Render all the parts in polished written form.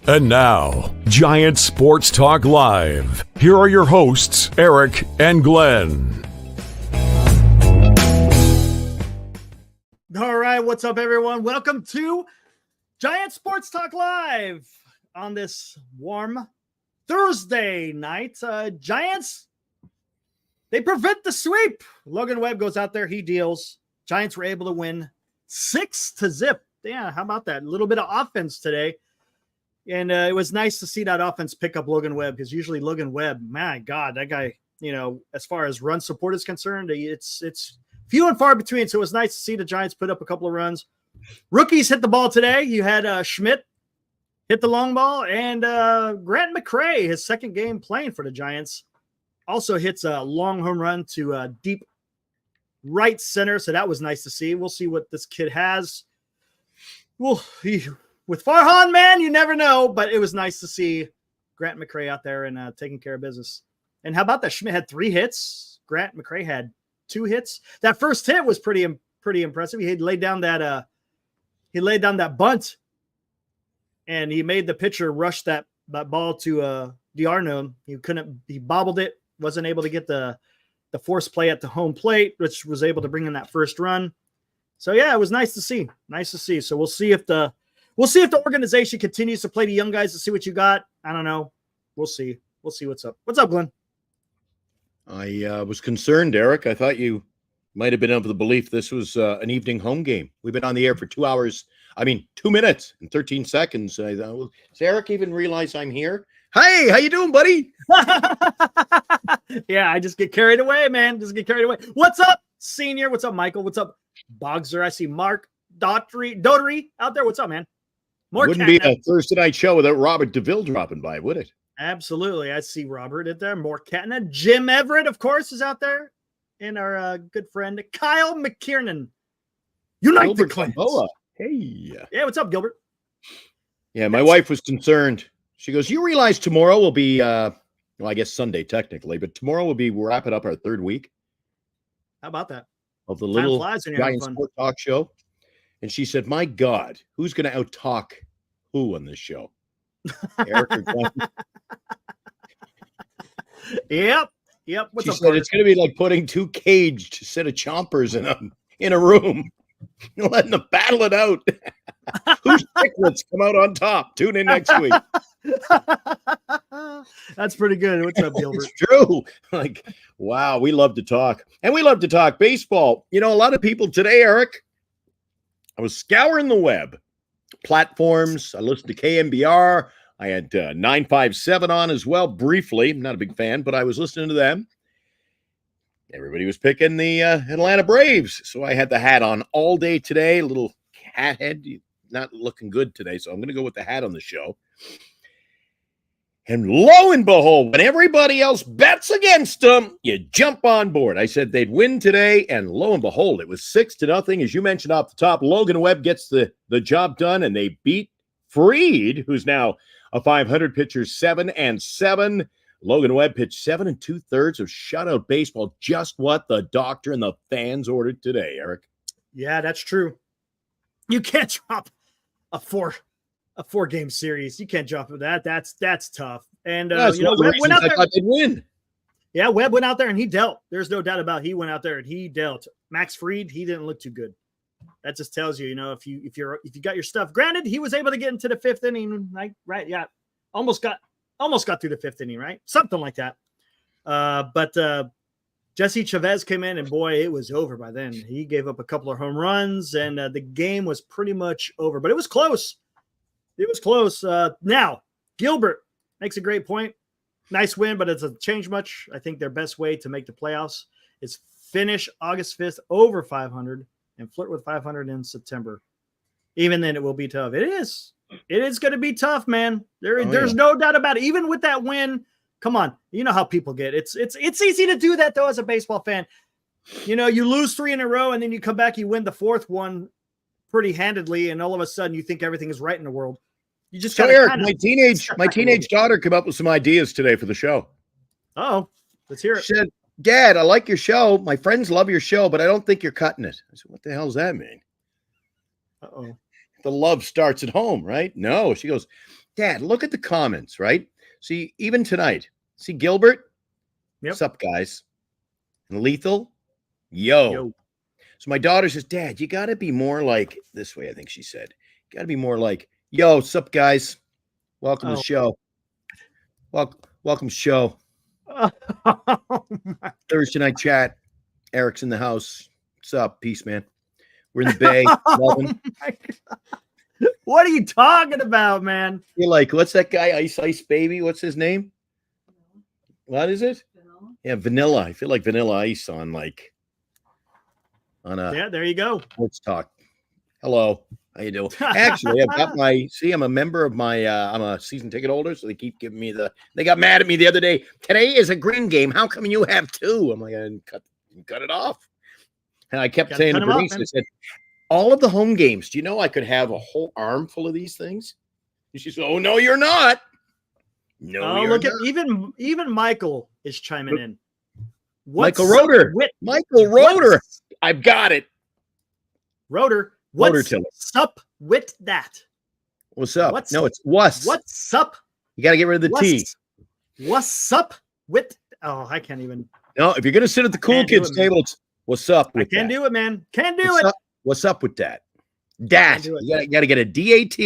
And now, Giant Sports Talk Live. Here are your hosts, Eric and Glenn. All right, what's up, everyone? Welcome to Giant Sports Talk Live on this warm Thursday night. Giants, they prevent the sweep. Logan Webb goes out there, he deals. Giants were able to win 6-0. Yeah, how about that? A little bit of offense today. And it was nice to see that offense pick up Logan Webb, because usually Logan Webb, my God, that guy, you know, as far as run support is concerned, it's few and far between. So it was nice to see the Giants put up a couple of runs. Rookies hit the ball today. You had Schmidt hit the long ball, and Grant McCray, his second game playing for the Giants, also hits a long home run to deep right center. So that was nice to see. We'll see what this kid has. With Farhan, man, you never know, but it was nice to see Grant McCray out there and taking care of business. And how about that? Schmidt had 3 hits. Grant McCray had 2 hits. That first hit was pretty impressive. He laid down that bunt, and he made the pitcher rush that ball to D'Arnaud. He bobbled it, wasn't able to get the force play at the home plate, which was able to bring in that first run. So yeah, it was nice to see. So we'll see if the organization continues to play the young guys to see what you got. I don't know. We'll see. What's up. What's up, Glenn? I was concerned, Eric. I thought you might have been of the belief this was an evening home game. We've been on the air for 2 minutes and 13 seconds. I thought, well, does Eric even realize I'm here? Hey, how you doing, buddy? Yeah, I just get carried away, man. What's up, Senior? What's up, Michael? What's up, Bogser? I see Mark Dotery out there. What's up, man? Wouldn't be a Thursday night show without Robert DeVille dropping by, would it? Absolutely. I see Robert in there. More Catna. Jim Everett, of course, is out there. And our good friend, Kyle McKiernan. Unite Gilbert the Clans. Hey. Yeah, what's up, Gilbert? Yeah, my wife was concerned. She goes, you realize tomorrow will be, well, I guess Sunday technically, but tomorrow will be wrapping up our 3rd week. How about that? Of the little Giant Sport Talk show. And she said, my God, who's going to out-talk who on this show? Eric or Glenn? Yep. She said it's going to be like putting 2 caged set of chompers in a room, letting them battle it out. Whose chicklets come out on top? Tune in next week. That's pretty good. What's up, Gilbert? It's true. Like, wow, we love to talk. And we love to talk baseball. You know, a lot of people today, Eric, I was scouring the web platforms. I listened to KMBR. I had 957 on as well, briefly. I'm not a big fan, but I was listening to them. Everybody was picking the Atlanta Braves. So I had the hat on all day today. A little hat head. Not looking good today, so I'm going to go with the hat on the show. And lo and behold, when everybody else bets against them, you jump on board. I said they'd win today, and lo and behold, it was 6-0. As you mentioned off the top, Logan Webb gets the job done, and they beat Freed, who's now a 500 pitcher, 7-7. Logan Webb pitched 7 2/3 of shutout baseball, just what the doctor and the fans ordered today, Eric. Yeah, that's true. You can't drop a 4-game series. You can't drop that. That's tough. And Webb went out there. I thought they'd win. Yeah, Webb went out there and he dealt. There's no doubt about it. He went out there and he dealt. Max Fried, he didn't look too good. That just tells you, if you got your stuff. Granted, he was able to get into the 5th inning, right? Yeah, almost got through the 5th inning, right? Something like that. But Jesse Chavez came in, and boy, it was over by then. He gave up a couple of home runs, and the game was pretty much over. But it was close. Now, Gilbert makes a great point. Nice win, but it doesn't change much. I think their best way to make the playoffs is finish August 5th over 500 and flirt with 500 in September. Even then, it will be tough. It is going to be tough, man. There's no doubt about it. Even with that win, come on. You know how people get. It's easy to do that, though, as a baseball fan. You lose 3 in a row, and then you come back, you win the 4th one pretty handedly, and all of a sudden you think everything is right in the world. You just got Eric, my teenage daughter came up with some ideas today for the show. Oh, let's hear it. She said, Dad, I like your show. My friends love your show, but I don't think you're cutting it. I said, what the hell does that mean? Uh-oh. The love starts at home, right? No, she goes, Dad, look at the comments, right? See, even tonight, see Gilbert? Yep. What's up, guys? And Lethal? Yo. Yo. So my daughter says, Dad, you got to be more like this way, I think she said. You got to be more like, yo, what's up, guys? Welcome to the show. Welcome show. Oh, Thursday night chat. Eric's in the house. What's up? Peace, man. We're in the Bay. Melbourne. my God. What are you talking about, man? You're like, what's that guy? Ice Baby? What's his name? What is it? Vanilla. Yeah, Vanilla. I feel like Vanilla Ice on a Yeah, there you go. Sports Talk. Hello. How you doing? Actually, I've got I'm a member of my I'm a season ticket holder, so they keep giving me they got mad at me the other day. Today is a green game. How come you have two? I'm like, I didn't cut it off. And I kept saying to Bernice, I said, all of the home games, do you know I could have a whole armful of these things? And she said, oh, no, you're not. No, you're look not. at even Michael is chiming in. Michael Roeder. Michael Roeder. I've got it. Roeder. What's up with that? What's up? What's up? You got to get rid of the T. What's up with? Oh, I can't even. No, if you're going to sit at the cool kids table, it's what's up with I can't that? do it, man. Can't do what's it. Up? What's up with that? Dat. You got to get a DAT.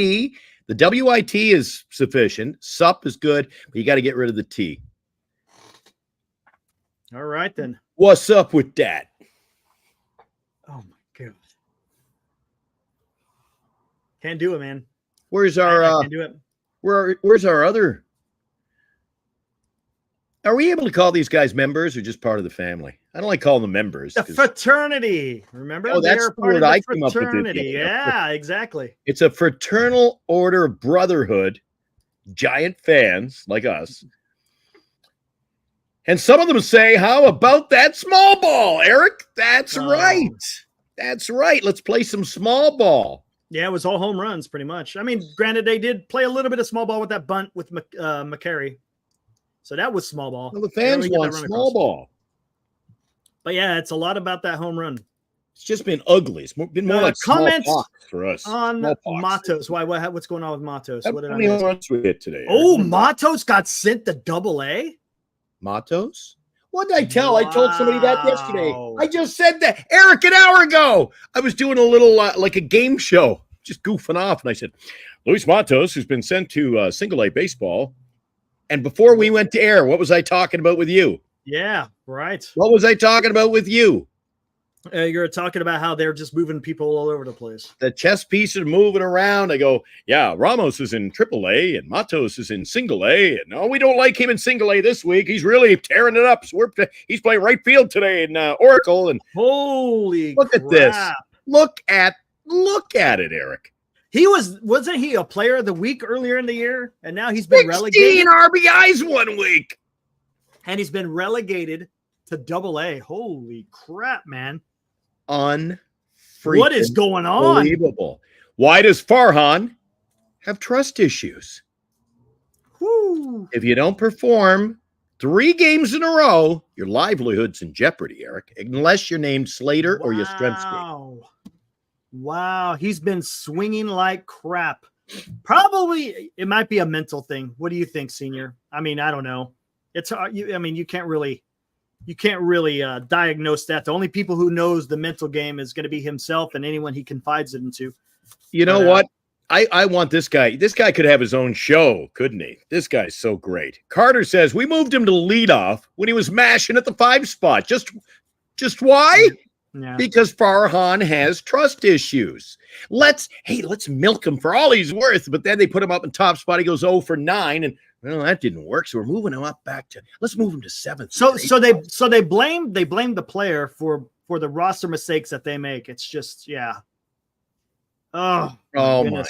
The WIT is sufficient. Sup is good, but you got to get rid of the T. All right, then. What's up with that? Oh, my God. Can't do it, man. Where's I our can't do it. where's our other? Are we able to call these guys members or just part of the family? I don't like calling them members. The fraternity. Remember? Oh, that's the word I came up with. Fraternity. Yeah, exactly. It's a fraternal order of brotherhood, giant fans like us. And some of them say, how about that small ball, Eric? That's right. That's right. Let's play some small ball. Yeah, it was all home runs pretty much. I mean, granted, they did play a little bit of small ball with that bunt with McCray. So that was small ball. Well, the fans want small ball. But yeah, it's a lot about that home run. It's just been ugly. It's been more like comments smallpox for us. On Matos. What's going on with Matos? How many home runs we hit today? Oh, Matos got sent to AA? Matos? What did I tell? Wow. I told somebody that yesterday. I just said that. Eric, an hour ago. I was doing a little like a game show, just goofing off. And I said, Luis Matos, who's been sent to single A baseball. And before we went to air, what was I talking about with you? Yeah, right. What was I talking about with you? You're talking about how they're just moving people all over the place. The chess pieces moving around. I go, yeah, Ramos is in AAA and Matos is in single A. And no, we don't like him in single A this week. He's really tearing it up. So he's playing right field today in Oracle. And holy look at this. Look at it, Eric. Wasn't he a player of the week earlier in the year? And now he's been 16 relegated. RBIs 1 week. And he's been relegated to AA. Holy crap, man. What is going on? Unbelievable. Why does Farhan have trust issues? Whew. If you don't perform 3 games in a row, your livelihood's in jeopardy, Eric, unless you're named Slater or Yastrzemski. Wow. He's been swinging like crap. Probably it might be a mental thing. What do you think, Senior? I mean, I don't know. You can't really diagnose that. The only people who knows the mental game is going to be himself and anyone he confides it into. You know what? I want this guy. This guy could have his own show, couldn't he? This guy's so great. Carter says we moved him to leadoff when he was mashing at the 5 spot. Just why? Yeah. Because Farhan has trust issues. Let's milk him for all he's worth. But then they put him up in top spot. He goes 0 for 9, and well, that didn't work. So we're moving him up let's move him to 7th. So they blame the player for the roster mistakes that they make. It's just Oh my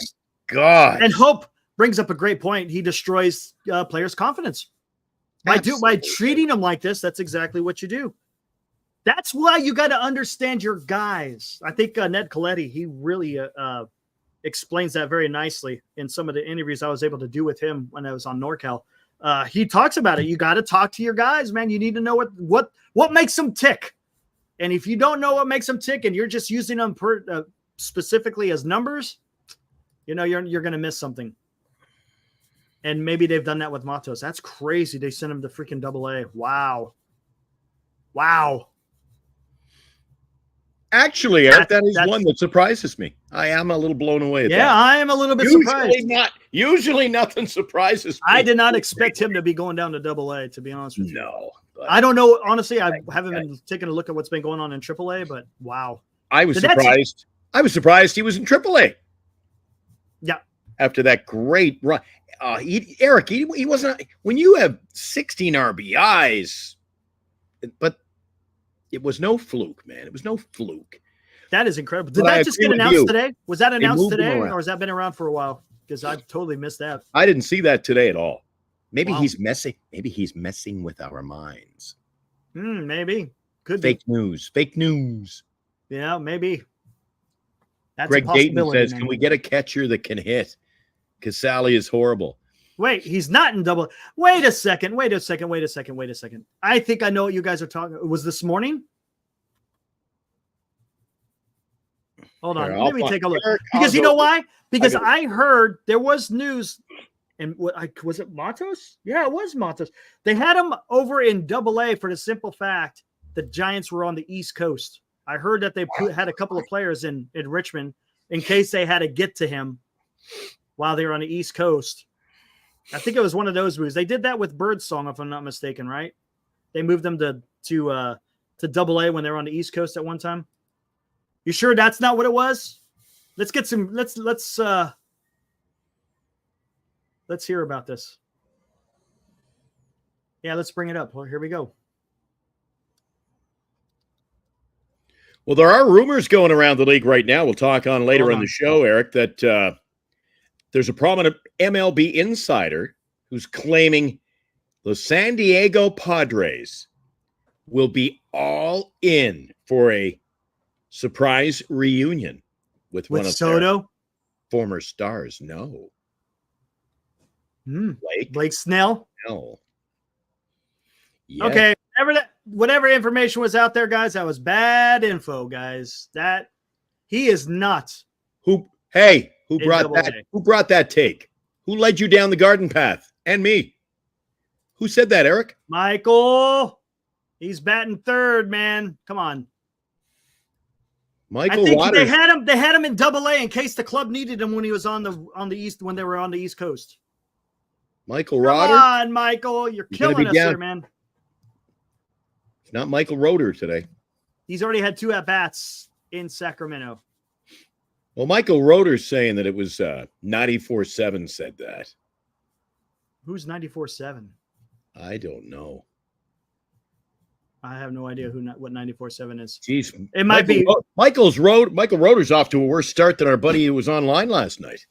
God. And Hope brings up a great point. He destroys players' confidence by treating them like this. That's exactly what you do. That's why you got to understand your guys. I think Ned Coletti, he really explains that very nicely in some of the interviews I was able to do with him when I was on NorCal. He talks about it. You got to talk to your guys, man. You need to know what makes them tick. And if you don't know what makes them tick and you're just using them specifically as numbers, you're going to miss something. And maybe they've done that with Matos. That's crazy. They sent him to freaking AA. Wow. Actually, Eric, that is one that surprises me. I am a little blown away at that. Yeah, I am a little bit surprised. Usually nothing surprises me. I did not expect him to be going down to AA, to be honest with you. No. I don't know. Honestly, I haven't been taking a look at what's been going on in AAA, but wow. I was surprised. I was surprised he was in AAA. Yeah. After that great run. Eric, he wasn't – when you have 16 RBIs, but it was no fluke, man. It was no fluke. That is incredible. Did that just get announced today? Was that announced today, or has that been around for a while? Because I've totally missed that. I didn't see that today at all. Maybe he's messing. Maybe he's messing with our minds. Maybe. Could be. Fake news. Yeah, maybe. That's Greg a possibility, Dayton says, man. "Can we get a catcher that can hit? Because Sally is horrible." Wait, he's not in double. Wait a second. I think I know what you guys are talking. It was this morning. Hold on. Let me take a look. Because you know why? Because I heard there was news. And was it Matos? Yeah, it was Matos. They had him over in AA for the simple fact the Giants were on the East Coast. I heard that they had a couple of players in Richmond in case they had to get to him while they were on the East Coast. I think it was one of those moves. They did that with Birdsong, if I'm not mistaken, right? They moved them to AA when they were on the East Coast at one time. You sure that's not what it was? Let's get some. Let's hear about this. Yeah, let's bring it up. Well, here we go. Well, there are rumors going around the league right now. We'll talk on later on the show, Eric, that there's a prominent MLB insider who's claiming the San Diego Padres will be all in for a surprise reunion with one of Soto? Their former stars. No. Blake Snell? No. Yes. Okay. Whatever information was out there, guys, that was bad info, guys. That he is nuts. Who brought that? Who brought that take? Who led you down the garden path? And me. Who said that, Eric? Michael. He's batting third, man. Come on. Michael I think Waters. They had him in AA in case the club needed him when he was on the East, when they were on the East Coast. Michael Roder. Come on, Michael. You're killing us here, man. It's not Michael Roder today. He's already had 2 at-bats in Sacramento. Well, Michael Roder's saying that it was 94.7 said that. Who's 94.7? I don't know. I have no idea what 94.7 is. Jeez. It might be. Michael Roder's off to a worse start than our buddy who was online last night.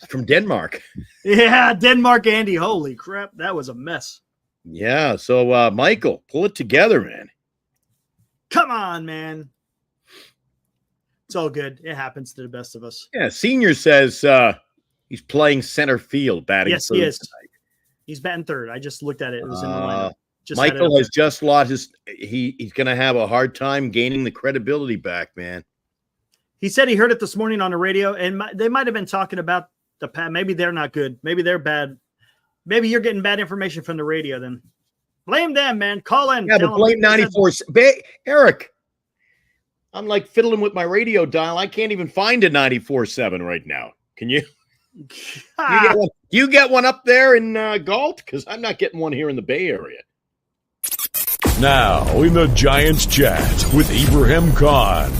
From Denmark. Yeah, Denmark Andy. Holy crap. That was a mess. Yeah. So, Michael, pull it together, man. Come on, man. It's all good. It happens to the best of us. Yeah. Senior says he's playing center field, batting. Yes, he is. Tonight. He's batting third. I just looked at it. It was in the lineup. Michael has just lost his. He's going to have a hard time gaining the credibility back, man. He said he heard it this morning on the radio, and they might have been talking about the pad. Maybe they're not good. Maybe they're bad. Maybe you're getting bad information from the radio. Then blame them, man. Call in. Yeah, but blame 94. Eric, I'm like fiddling with my radio dial. I can't even find a 94.7 right now. Can you? You get one up there in Galt? Because I'm not getting one here in the Bay Area. Now, in the Giants chat with Ibrahim Khan. Good.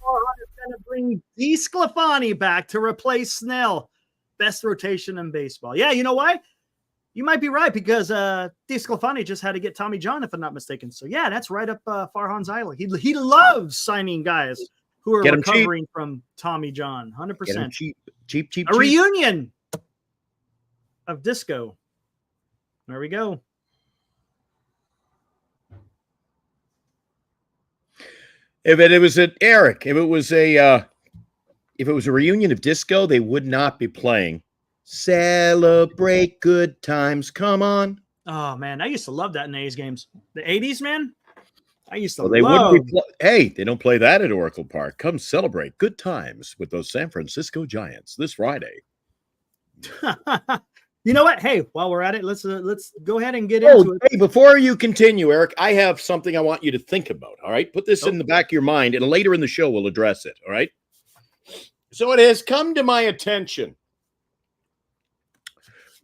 Farhan is going to bring DeSclafani back to replace Snell. Best rotation in baseball. Yeah, you know why? You might be right, because DeSclafani just had to get Tommy John, if I'm not mistaken. So, yeah, that's right up Farhan Zaidi. He loves signing guys who are recovering from Tommy John. 100%. Cheap. A reunion of disco. There we go. If it was a reunion of disco, they would not be playing "Celebrate Good Times." Come on. Oh man, I used to love that in the A's games. The 80s, man. I used to Well, they love. wouldn't be. Hey, they don't play that at Oracle Park. Come celebrate good times with those San Francisco Giants this Friday. You know what? Hey, while we're at it, let's go ahead and get into it. Hey, before you continue, Eric, I have something I want you to think about. All right, put this in the back of your mind, and later in the show we'll address it. All right. So it has come to my attention,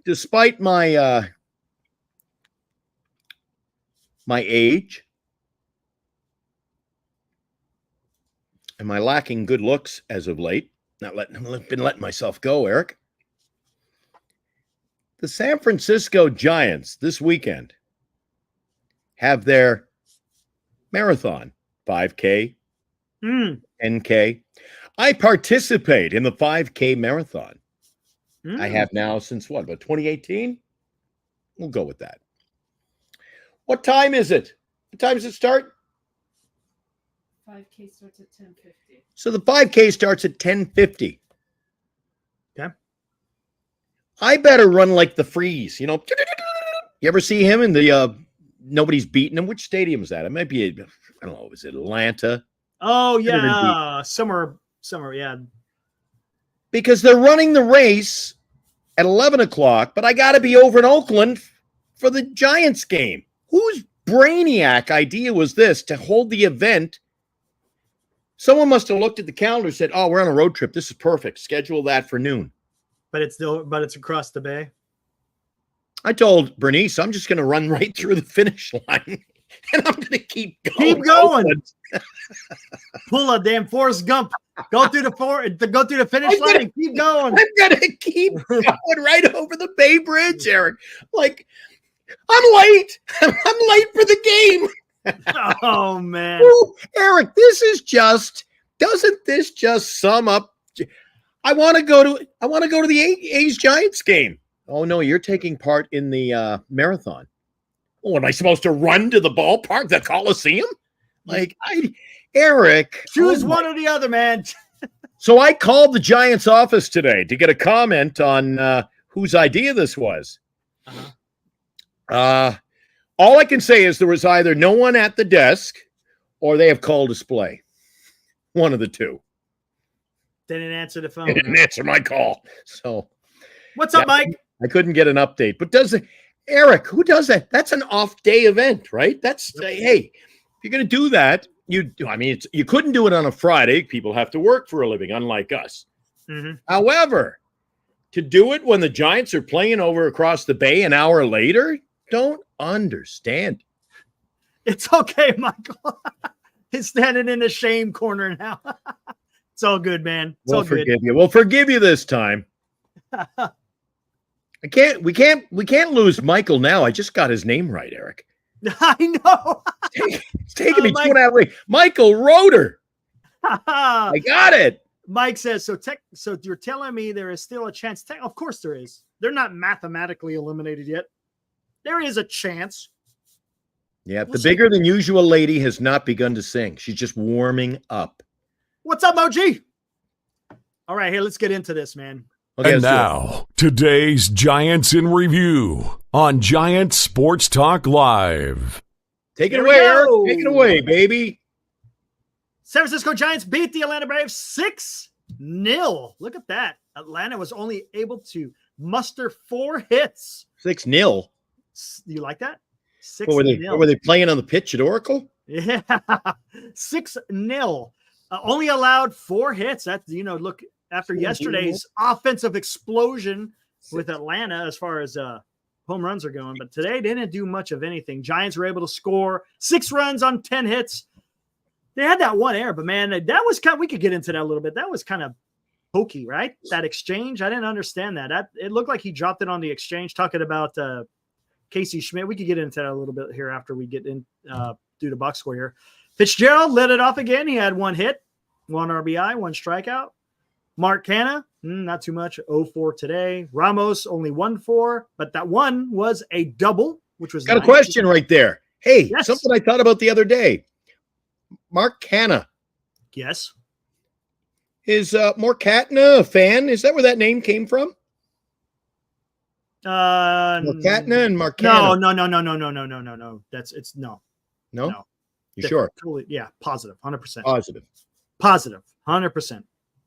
despite my my age and my lacking good looks as of late. I've been letting myself go, Eric. The San Francisco Giants this weekend have their marathon, 5K, 10K. I participate in the 5K marathon. I have now since what, about 2018? We'll go with that. What time is it? What time does it start? 5K starts at 10:50. So the 5K starts at 10:50. Okay. I better run like the Freeze, you know. You ever see him in the Nobody's Beating Him? Which stadium is that? It might be, I don't know, is it Atlanta? Oh, yeah. Summer, yeah. Because they're running the race at 11 o'clock, but I got to be over in Oakland for the Giants game. Whose brainiac idea was this to hold the event? Someone must have looked at the calendar and said, oh, we're on a road trip. This is perfect. Schedule that for noon. But it's across the bay. I told Bernice, I'm just going to run right through the finish line, and I'm going to keep going. Keep going. Pull a damn Forrest Gump. Go through the finish line and keep going. I'm going to keep going right over the Bay Bridge, Eric. Like, I'm late. I'm late for the game. Oh, man. Ooh, Eric, doesn't this just sum up? I want to go to the A's Giants game. Oh no, you're taking part in the marathon. Oh, am I supposed to run to the ballpark, the Coliseum? Like, Eric, choose one or the other, man. So I called the Giants office today to get a comment on whose idea this was. All I can say is there was either no one at the desk or they have call display. One of the two. They didn't answer the phone. They didn't answer my call. So what's up, Mike? I couldn't get an update. But Eric, who does that? That's an off-day event, right? That's hey, if you're going to do that, you couldn't do it on a Friday. People have to work for a living, unlike us. Mm-hmm. However, to do it when the Giants are playing over across the bay an hour later, don't understand. It's okay, Michael. He's standing in the shame corner now. It's all good, man. We'll forgive you. We'll forgive you this time. We can't lose Michael now. I just got his name right, Eric. I know. It's taking me 2 and a half weeks. Michael Roeder. I got it. Mike says, so you're telling me there is still a chance? Of course there is. They're not mathematically eliminated yet. There is a chance. Yeah, the bigger than usual lady has not begun to sing. She's just warming up. What's up, Moji? All right, here, let's get into this, man. Okay, and now, today's Giants in Review on Giants Sports Talk Live. Take it away, Eric. Take it away, baby. San Francisco Giants beat the Atlanta Braves 6-0. Look at that. Atlanta was only able to muster 4 hits. 6-0. You like that? 6-0. What were they playing on the pitch at Oracle? Yeah. 6-0. Only allowed 4 hits. That, look, after yesterday's offensive explosion with Atlanta as far as home runs are going. But today they didn't do much of anything. Giants were able to score 6 runs on 10 hits. They had that one error, but man, that was we could get into that a little bit. That was kind of hokey, right? That exchange. I didn't understand that. It looked like he dropped it on the exchange, talking about Casey Schmidt. We could get into that a little bit here after we get in, do the box score here. Fitzgerald led it off again. He had 1 hit, 1 RBI, 1 strikeout. Mark Canha, not too much, 0-4 today. Ramos only 1-4, but that one was a double, which was got nice. A question right there. Hey, yes. Something I thought about the other day. Mark Canha. Yes. Is Mark Canha a fan? Is that where that name came from? Mark Canha and Mark Canha. No. No. You sure? Totally, yeah, positive, 100%. Positive. 100%.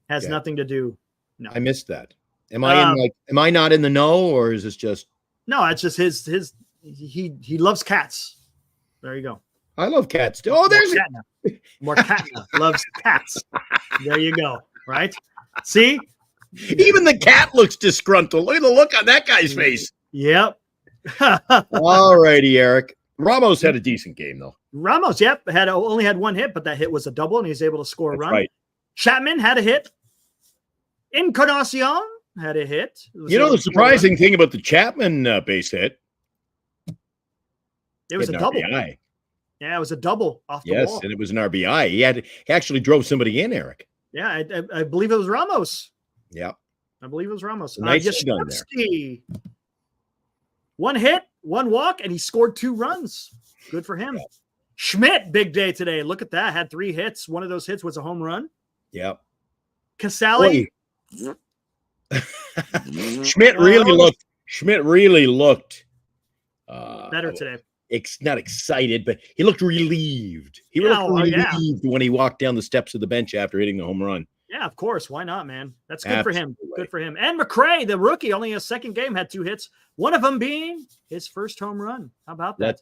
Has Okay. nothing to do. No, I missed that. Am I not in the know, or is this just? No, it's just his. He loves cats. There you go. I love cats too. Oh, there's more cat loves cats. There you go. Right? See, even the cat looks disgruntled. Look at the look on that guy's face. Yep. All righty, Eric. Ramos had a decent game though. Ramos, only had one hit, but that hit was a double, and he was able to score a run. Right. Chapman had a hit. Encarnacion had a hit. You know the surprising thing about the Chapman base hit? It was a double. RBI. Yeah, it was a double off the wall. Yes, and it was an RBI. He actually drove somebody in, Eric. Yeah, I believe it was Ramos. Yeah. I believe it was Ramos. Nice done there. One hit, one walk, and he scored 2 runs. Good for him. Yeah. Schmidt, big day today. Look at that. Had 3 hits. One of those hits was a home run. Yep. Casale. Schmidt really looked better today. Not excited, but he looked relieved. He looked relieved when he walked down the steps of the bench after hitting the home run. Yeah, of course. Why not, man? That's good for him. Good for him. And McCray, the rookie, only a second game, had 2 hits. One of them being his first home run. How about that?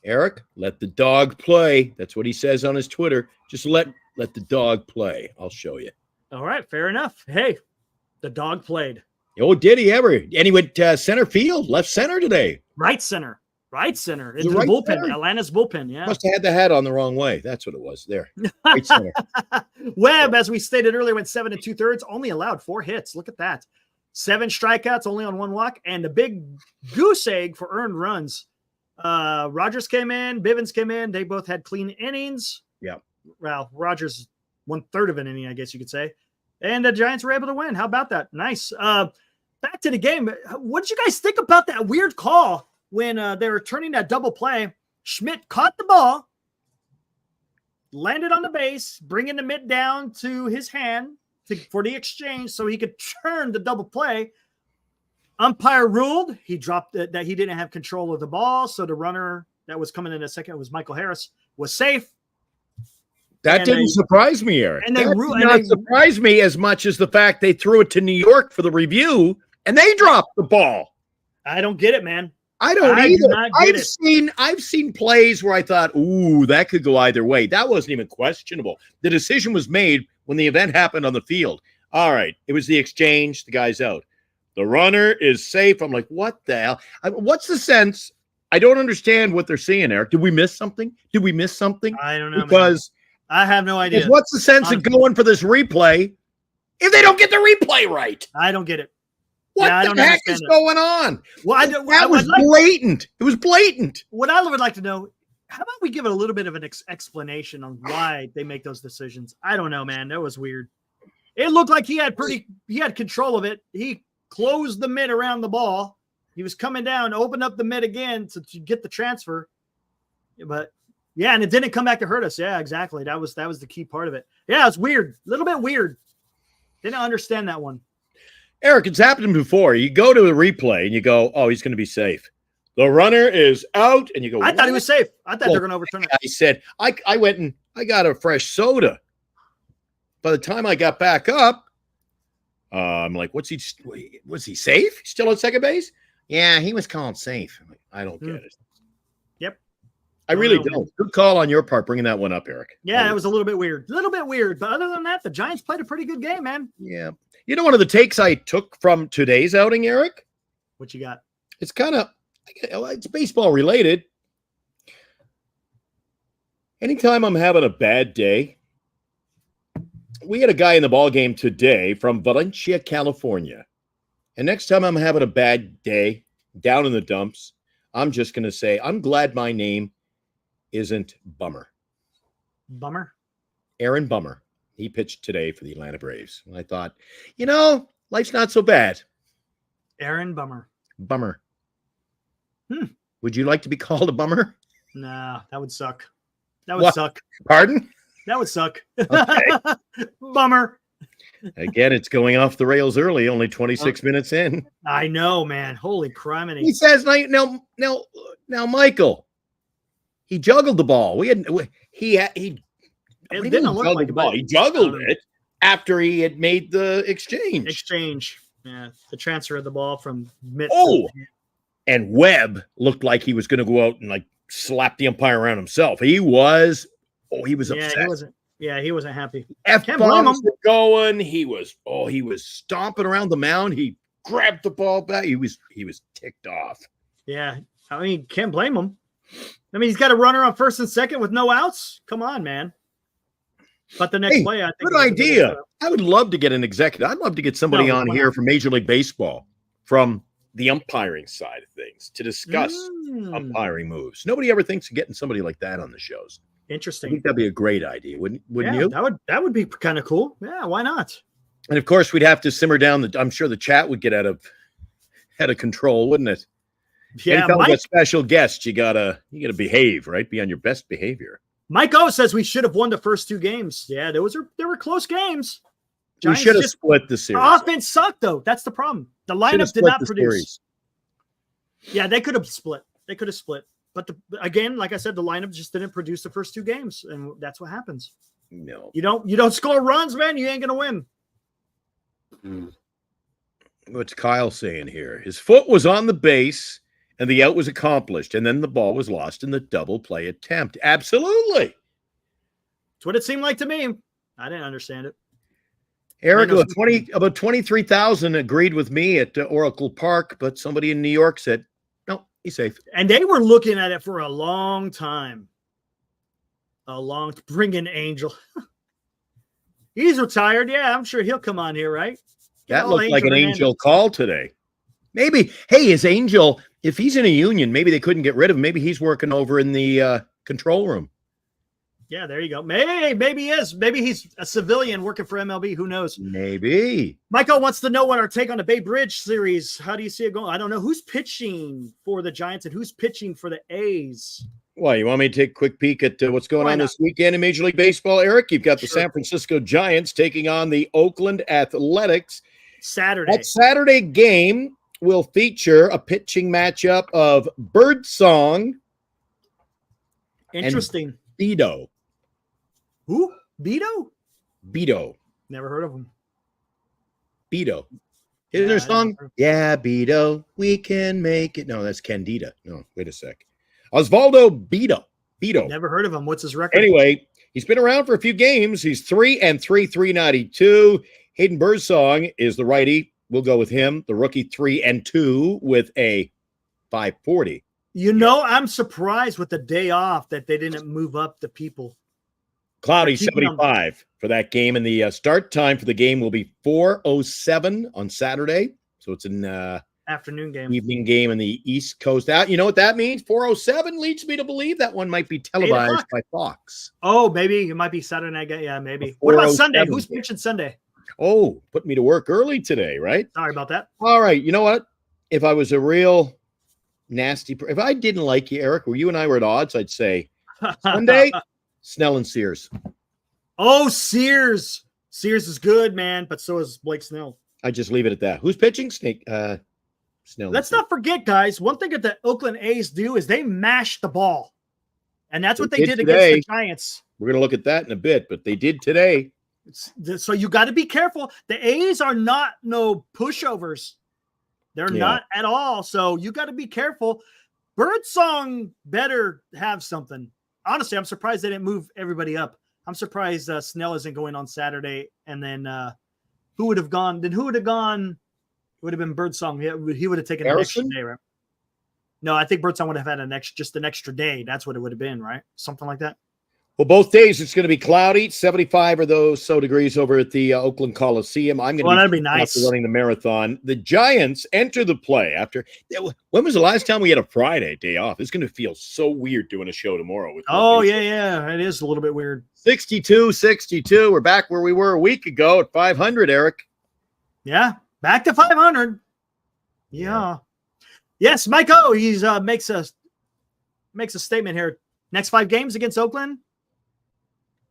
Eric, let the dog play. That's what he says on his Twitter. Just let the dog play. I'll show you. All right, fair enough. Hey, the dog played. Oh, did he ever? And he went center field, left center today. Right center. Into the bullpen. Center? Atlanta's bullpen, yeah. Must have had the hat on the wrong way. That's what it was there. Right center. Webb, as we stated earlier, went 7 2/3, only allowed 4 hits. Look at that. 7 strikeouts, only on 1 walk, and a big goose egg for earned runs. Rogers came in, Bivens came in. They both had clean innings. Yeah. Well, Rogers 1/3 of an inning, I guess you could say. And the Giants were able to win. How about that? Nice. Back to the game. What did you guys think about that weird call when they were turning that double play? Schmidt caught the ball, landed on the base, bringing the mitt down to his hand for the exchange so he could turn the double play. Umpire ruled he dropped it, that he didn't have control of the ball, so the runner that was coming in a second was Michael Harris, was safe. That didn't surprise me, Eric. And they did not surprise me as much as the fact they threw it to New York for the review and they dropped the ball. I don't get it, man. I don't either. I've seen plays where I thought, ooh, that could go either way. That wasn't even questionable. The decision was made when the event happened on the field. All right, it was the exchange. The guy's out. The runner is safe. I'm like, what the hell? What's the sense? I don't understand what they're seeing, Eric. Did we miss something? I don't know. Because I have no idea. What's the sense of going for this replay if they don't get the replay right? I don't get it. What the heck is going on? Well, that was blatant. It was blatant. What I would like to know, how about we give it a little bit of an explanation on why they make those decisions? I don't know, man. That was weird. It looked like he had control of it. He closed the mitt around the ball. He was coming down, opened up the mitt again to get the transfer. But yeah, and it didn't come back to hurt us. Yeah, exactly. That was the key part of it. Yeah, it's weird. A little bit weird. Didn't understand that one. Eric, it's happened before. You go to a replay and you go, oh, he's going to be safe. The runner is out, and you go, I thought he was safe. I thought they were going to overturn it. I said, I went and I got a fresh soda. By the time I got back up, I'm like, was he safe? Still on second base? Yeah, he was called safe. I'm like, I don't get it. Yep. I really don't. Good call on your part bringing that one up, Eric. Yeah, it was a little bit weird. But other than that, the Giants played a pretty good game, man. Yeah. You know, one of the takes I took from today's outing, Eric? What you got? It's it's baseball related. Anytime I'm having a bad day, we had a guy in the ball game today from Valencia, California. And next time I'm having a bad day down in the dumps, I'm just going to say, I'm glad my name isn't Bummer. Bummer? Aaron Bummer. He pitched today for the Atlanta Braves. And I thought, life's not so bad. Aaron Bummer. Bummer. Would you like to be called a bummer? Nah, that would suck. That would suck. Pardon? That would suck. Okay. Bummer. Again, it's going off the rails early, only 26 minutes in. I know, man. Holy criminy. He says, now, Michael, he juggled the ball. He didn't look like the ball. He juggled it after he had made the exchange. Yeah, the transfer of the ball from mitt. And Webb looked like he was going to go out and like slap the umpire around himself. He was upset. He wasn't happy. F-bombs were going. He was stomping around the mound. He grabbed the ball back. He was ticked off. Yeah, I mean, can't blame him. I mean, he's got a runner on first and second with no outs. Come on, man. But the next play, I think. Good idea. I would love to get an executive. I'd love to get somebody on here from Major League Baseball from the umpiring side of things to discuss umpiring moves. Nobody ever thinks of getting somebody like that on the shows. Interesting. I think that'd be a great idea, wouldn't you? That would be kind of cool. Yeah, why not? And of course, we'd have to simmer down. I'm sure the chat would get out of control, wouldn't it? Yeah, Anytime with special guests, you gotta behave, right? Be on your best behavior. Mike O says we should have won the first 2 games. Yeah, there were close games. We should have split the series. Offense sucked, though. That's the problem. The lineup did not produce. Yeah, they could have split. But again, like I said, the lineup just didn't produce the first 2 games, and that's what happens. No, you don't score runs, man. You ain't gonna win. What's Kyle saying here? His foot was on the base, and the out was accomplished, and then the ball was lost in the double play attempt. Absolutely, that's what it seemed like to me. I didn't understand it. Eric, about 23,000 agreed with me at Oracle Park, but somebody in New York said, no, he's safe. And they were looking at it for a long time. Bring in Angel. He's retired. Yeah, I'm sure he'll come on here, right? That looked like an Angel call today. Maybe, hey, is Angel, if he's in a union, maybe they couldn't get rid of him. Maybe he's working over in the control room. Yeah, there you go. Maybe he is. Maybe he's a civilian working for MLB. Who knows? Maybe. Michael wants to know what our take on the Bay Bridge series. How do you see it going? I don't know. Who's pitching for the Giants and who's pitching for the A's? Well, you want me to take a quick peek at what's going on this weekend in Major League Baseball, Eric? You've got the San Francisco Giants taking on the Oakland Athletics. Saturday. That Saturday game will feature a pitching matchup of Birdsong Interesting. and Beto. Who? Beto? Never heard of him. Beto. Isn't there a song? Yeah, Beto, we can make it. No, that's Candida. No, wait a sec. Osvaldo Beto. Never heard of him. What's his record? Anyway, he's been around for a few games. He's 3-3, 392. Hayden Birdsong is the righty. We'll go with him. The rookie 3-2 with a 540. You know, I'm surprised with the day off that they didn't move up the people. Cloudy 75 for that game, and the start time for the game will be 4:07 on Saturday. So it's an afternoon game, evening game in the East Coast. Out, you know what that means? 4:07 leads me to believe that one might be televised by Fox. Oh, maybe it might be Saturday night. Yeah, maybe. What about Sunday? Who's pitching Sunday? Oh, put me to work early today, right? Sorry about that. All right, you know what? If I was a real nasty, if I didn't like you, Eric, or you and I were at odds, I'd say Sunday. Snell and Sears. Oh, Sears. Sears is good, man, but so is Blake Snell. I just leave it at that. Who's pitching? Snell. Let's not forget, guys, one thing that the Oakland A's do is they mash the ball. And that's what they did against the Giants. We're going to look at that in a bit, but they did today. So you got to be careful. The A's are not no pushovers. They're not at all. So you got to be careful. Birdsong better have something. Honestly, I'm surprised they didn't move everybody up. I'm surprised Snell isn't going on Saturday. And then who would have gone? Then who would have gone? It would have been Birdsong. He would have taken an extra day, right? No, I think Birdsong would have had an extra day. That's what it would have been, right? Something like that. Well, both days it's going to be cloudy. 75 or those so degrees over at the Oakland Coliseum. I'm going to that'd be nice. After running the marathon. The Giants enter the play after. When was the last time we had a Friday day off? It's going to feel so weird doing a show tomorrow. Yeah. It is a little bit weird. 62. We're back where we were a week ago at 500, Eric. Yeah, back to 500. Yeah. Yes, Mike O. He's makes a statement here. Next 5 games against Oakland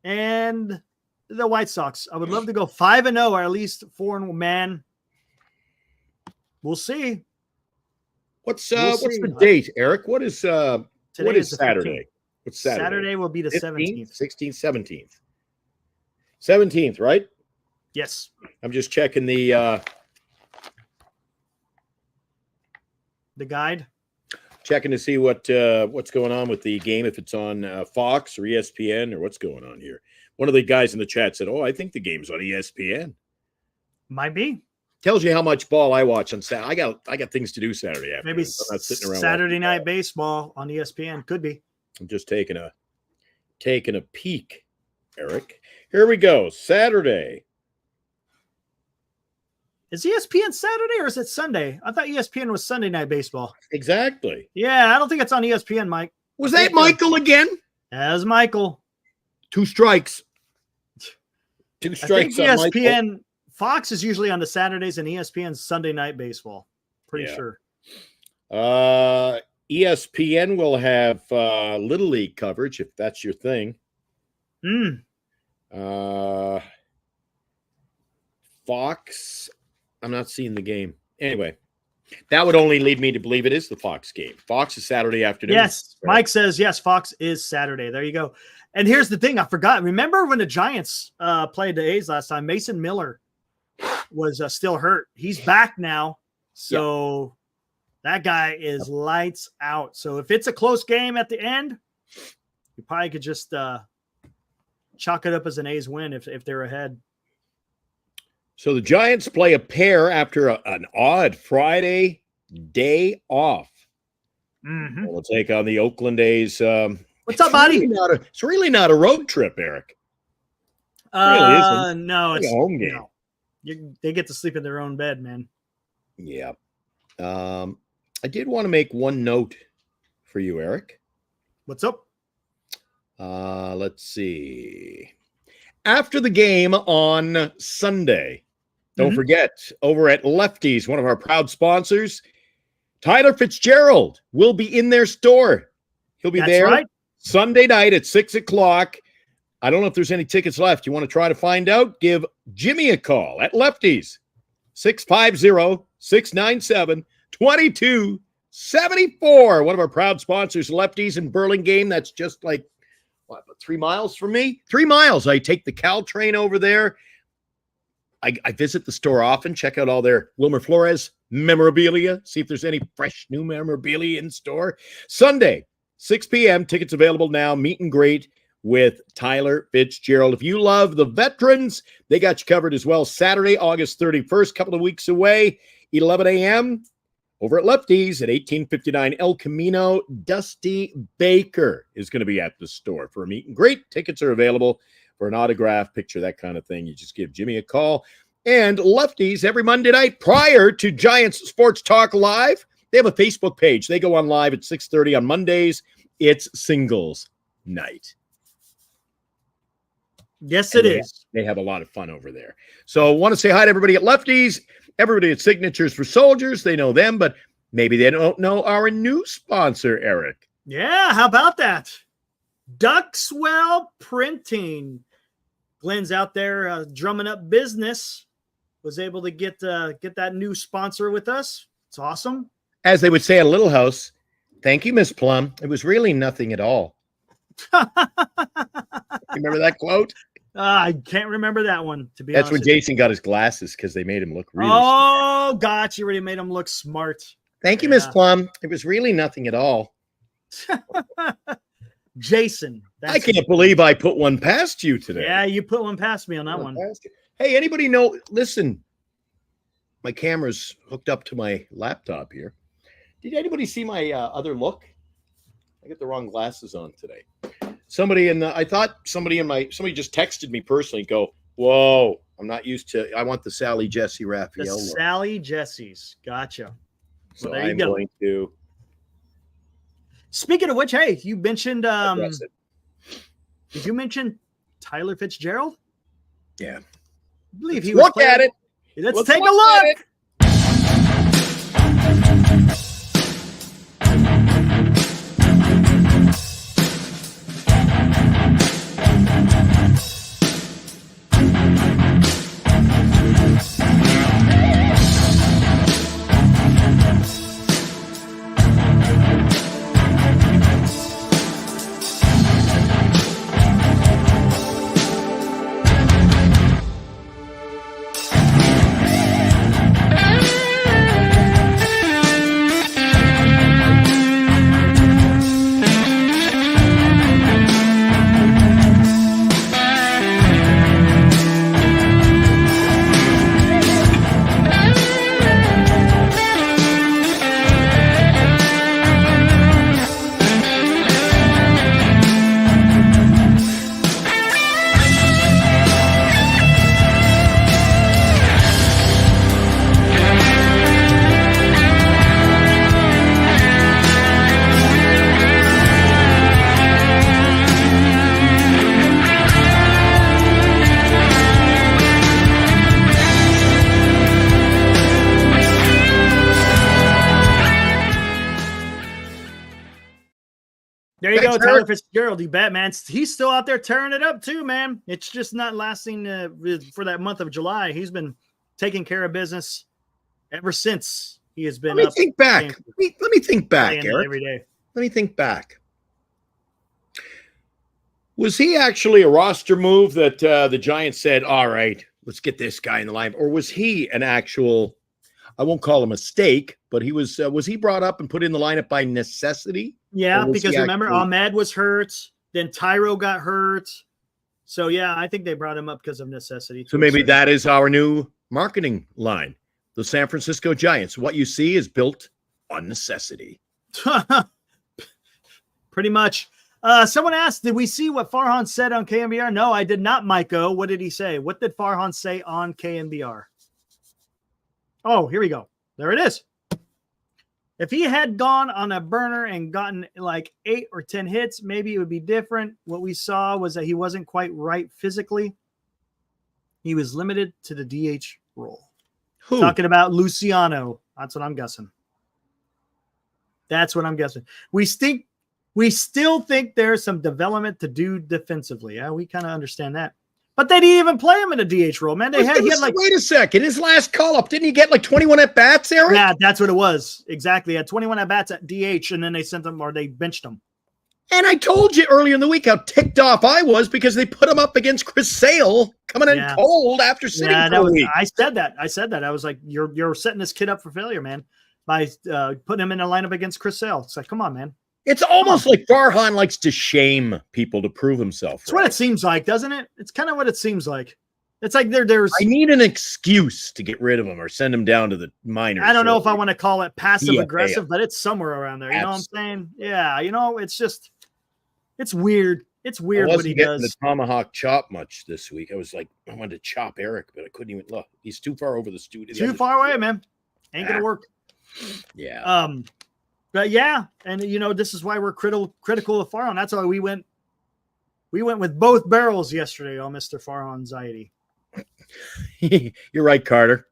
and the White Sox. I would love to go 5-0 or at least 4-0. Man, we'll see. What's the date, Eric? What is Saturday? What's Saturday? Saturday will be the 17th. 16th, 17th. 17th, right? Yes. I'm just checking the guide. Checking to see what's going on with the game, if it's on Fox or ESPN or what's going on here. One of the guys in the chat said, "Oh, I think the game's on ESPN." Might be. Tells you how much ball I watch on Saturday. I got things to do Saturday afternoon. Maybe I'm not sitting around Saturday watching Night Baseball on ESPN. Could be. I'm just taking a peek, Eric. Here we go. Saturday. Is ESPN Saturday or is it Sunday? I thought ESPN was Sunday Night Baseball. Exactly. Yeah, I don't think it's on ESPN, Mike. Was that Michael again? As Michael. 2 strikes. 2 I strikes think on ESPN, Michael. Fox is usually on the Saturdays and ESPN Sunday Night Baseball. Pretty sure. ESPN will have Little League coverage if that's your thing. Fox, I'm not seeing the game. Anyway, that would only lead me to believe it is the Fox game. Fox is Saturday afternoon. Yes. Right? Mike says, yes, Fox is Saturday. There you go. And here's the thing. I forgot. Remember when the Giants played the A's last time? Mason Miller was still hurt. He's back now. So that guy is lights out. So if it's a close game at the end, you probably could just chalk it up as an A's win if they're ahead. So the Giants play a pair after an odd Friday day off. Mm-hmm. We'll take on the Oakland A's. What's up, buddy? It's really not a road trip, Eric. Really isn't. No, it's a home game. No. They get to sleep in their own bed, man. Yeah. I did want to make one note for you, Eric. What's up? Let's see. After the game on Sunday, don't forget, over at Lefty's, one of our proud sponsors, Tyler Fitzgerald will be in their store. He'll be there Sunday night at 6 o'clock. I don't know if there's any tickets left. You want to try to find out? Give Jimmy a call at Lefty's, 650-697-2274. One of our proud sponsors, Lefty's in Burlingame. That's just like, what, 3 miles from me? 3 miles. I take the Cal train over there. I visit the store often, check out all their Wilmer Flores memorabilia, see if there's any fresh new memorabilia in store. Sunday, 6 p.m., tickets available now, meet and greet with Tyler Fitzgerald. If you love the veterans, they got you covered as well. Saturday, August 31st, couple of weeks away, 11 a.m., over at Lefty's at 1859 El Camino. Dusty Baker is going to be at the store for a meet and greet. Tickets are available for an autograph, picture, that kind of thing. You just give Jimmy a call. And Lefty's every Monday night prior to Giants Sports Talk Live, they have a Facebook page. They go on live at 6:30 on Mondays. It's singles night. Yes, it is. They have a lot of fun over there. So I want to say hi to everybody at Lefty's, everybody at Signatures for Soldiers. They know them, but maybe they don't know our new sponsor, Eric. Yeah, how about that? Duxwell Printing. Glenn's out there drumming up business. Was able to get that new sponsor with us. It's awesome. As they would say at Little House, thank you, Miss Plum. It was really nothing at all. You remember that quote? I can't remember that one, to be honest. That's when Jason got his glasses because they made him look really smart. Gosh, you already made him look smart. Thank you, Miss Plum. It was really nothing at all. Jason. I can't believe I put one past you today. Yeah, you put one past me on that one. Hey, anybody know? Listen, my camera's hooked up to my laptop here. Did anybody see my other look? I got the wrong glasses on today. Somebody just texted me personally. Go, whoa! I'm not used to. I want the Sally Jesse Raphael look. Sally Jesse's, gotcha. So I'm going to. Speaking of which, hey, you mentioned. Did you mention Tyler Fitzgerald? Yeah. I believe he look at it. Let's take a look. There you Thanks, go, Tyler Eric. Fitzgerald. You bet, man. He's still out there tearing it up too, man. It's just not lasting for that month of July. He's been taking care of business ever since he has been. Let me think back. Let me think back, Eric. Every day. Let me think back. Was he actually a roster move that the Giants said, all right, let's get this guy in the line? Or was he an actual, I won't call him a mistake, but he was he brought up and put in the lineup by necessity? Yeah, because remember, Ahmed was hurt. Then Tyro got hurt. So, yeah, I think they brought him up because of necessity. So maybe that is our new marketing line. The San Francisco Giants. What you see is built on necessity. Pretty much. Someone asked, did we see what Farhan said on KNBR? No, I did not, Maiko. What did he say? What did Farhan say on KNBR? Oh, here we go. There it is. If he had gone on a burner and gotten like 8 or 10 hits, maybe it would be different. What we saw was that he wasn't quite right physically. He was limited to the DH role. Who? Talking about Luciano. That's what I'm guessing. That's what I'm guessing. We still think there's some development to do defensively. Yeah, we kind of understand that. But they didn't even play him in a DH role, man. He had like, wait a second. His last call-up, didn't he get like 21 at-bats, Eric? Yeah, that's what it was. Exactly. He had 21 at-bats at DH, and then they sent him, or they benched him. And I told you earlier in the week how ticked off I was because they put him up against Chris Sale coming in cold after sitting for a week. I said that. I was like, you're setting this kid up for failure, man, by putting him in a lineup against Chris Sale. It's like, come on, man. It's almost like Farhan likes to shame people to prove himself. That's what it seems like, doesn't it? It's kind of what it seems like. It's like there's. I need an excuse to get rid of him or send him down to the minors. I don't know if I want to call it passive aggressive, but it's somewhere around there. You know what I'm saying? Yeah. It's just, it's weird. It's weird what he does. The tomahawk chop much this week. I was like, I wanted to chop Eric, but I couldn't even look. He's too far over the studio. Too far away, man. Ain't gonna work. Yeah. But yeah, and this is why we're critical of Farhan. That's why we went with both barrels yesterday on Mr. Farhan Zaidi. You're right, Carter.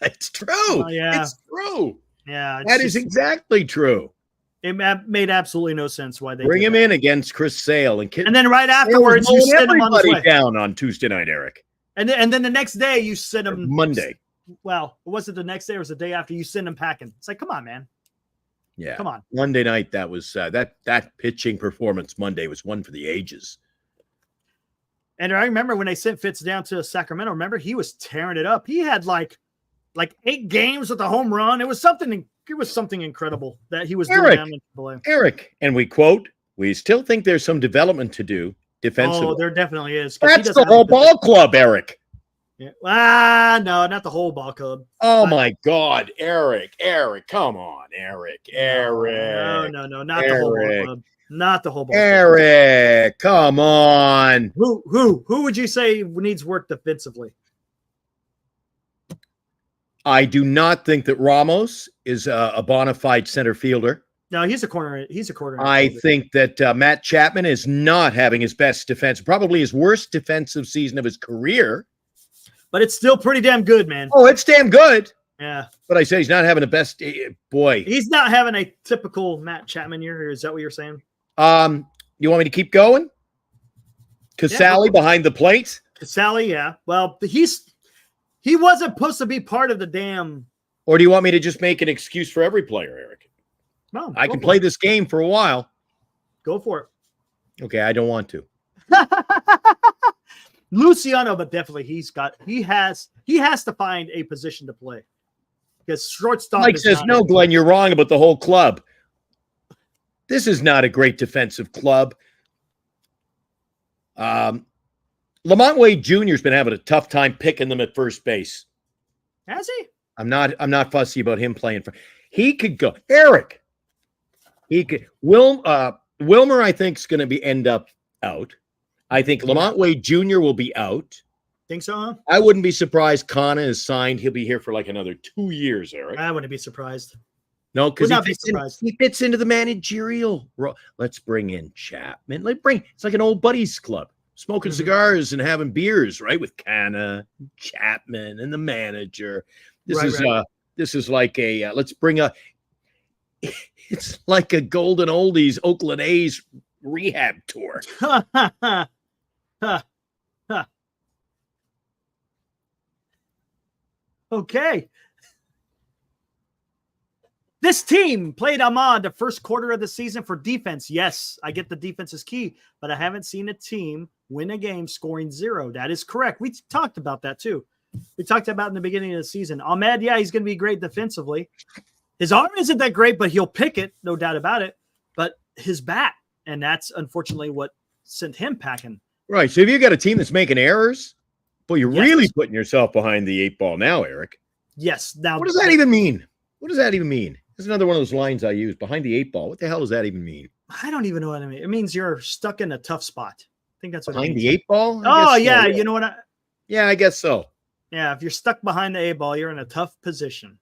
It's true. Yeah. It's true. Yeah. That is exactly true. It made absolutely no sense why they bring him in against Chris Sale and then right afterwards you send him on his way down on Tuesday night, Eric. And then the next day you send him Monday. Well, was it the next day or was it the day after you send him packing? It's like, come on, man. Yeah. Come on. Monday night, that was that pitching performance Monday was one for the ages. And I remember when they sent Fitz down to Sacramento, remember he was tearing it up. He had like 8 games with a home run. It was something incredible that he was doing down in AAA. Eric, and we quote, we still think there's some development to do defensively. Oh, there definitely is. That's the whole ball club, Eric. Yeah. No, not the whole ball club. Oh my God, Eric, come on, Eric. No, not the whole ball club. Not the whole ball club. Eric, come on. Who would you say needs work defensively? I do not think that Ramos is a bona fide center fielder. No, he's a corner. I think that Matt Chapman is not having his best defense, probably his worst defensive season of his career. But it's still pretty damn good, man. Oh, it's damn good. Yeah. But I say he's not having the best. Boy. He's not having a typical Matt Chapman year. Is that what you're saying? You want me to keep going? Casale behind the plate? Casale, yeah. Well, he wasn't supposed to be part of the damn. Or do you want me to just make an excuse for every player, Eric? No. I can play this game for a while. Go for it. Okay, I don't want to. Luciano, but definitely he has to find a position to play because shortstop. Mike says, no, Glenn, you're wrong about the whole club. This is not a great defensive club. Lamont Wade Jr. has been having a tough time picking them at first base. Has he? I'm not fussy about him playing for. He could go. Eric. He could. Wilmer, I think, is going to end up out. I think Lamont Wade Jr. will be out. Think so, huh? I wouldn't be surprised. Kana is signed. He'll be here for like another 2 years, Eric. I wouldn't be surprised. No, because he fits into the managerial role. Let's bring in Chapman. It's like an old buddies club, smoking cigars and having beers, right? With Kana, Chapman, and the manager. This is like a let's bring a. It's like a golden oldies Oakland A's rehab tour. Okay. This team played Ahmad the first quarter of the season for defense. Yes, I get the defense is key, but I haven't seen a team win a game scoring 0. That is correct. We talked about that too. We talked about in the beginning of the season. Ahmad, yeah, he's going to be great defensively. His arm isn't that great, but he'll pick it, no doubt about it. But his bat, and that's unfortunately what sent him packing. Right. So if you got a team that's making errors, well, you're really putting yourself behind the 8 ball now, Eric. Yes. Now, what does that even mean? What does that even mean? This is another one of those lines I use, behind the 8 ball. What the hell does that even mean? I don't even know what it means. It means you're stuck in a tough spot. I think that's what behind it means. the 8 ball? Oh, yeah. So. You know what? Yeah, I guess so. Yeah, if you're stuck behind the 8 ball, you're in a tough position.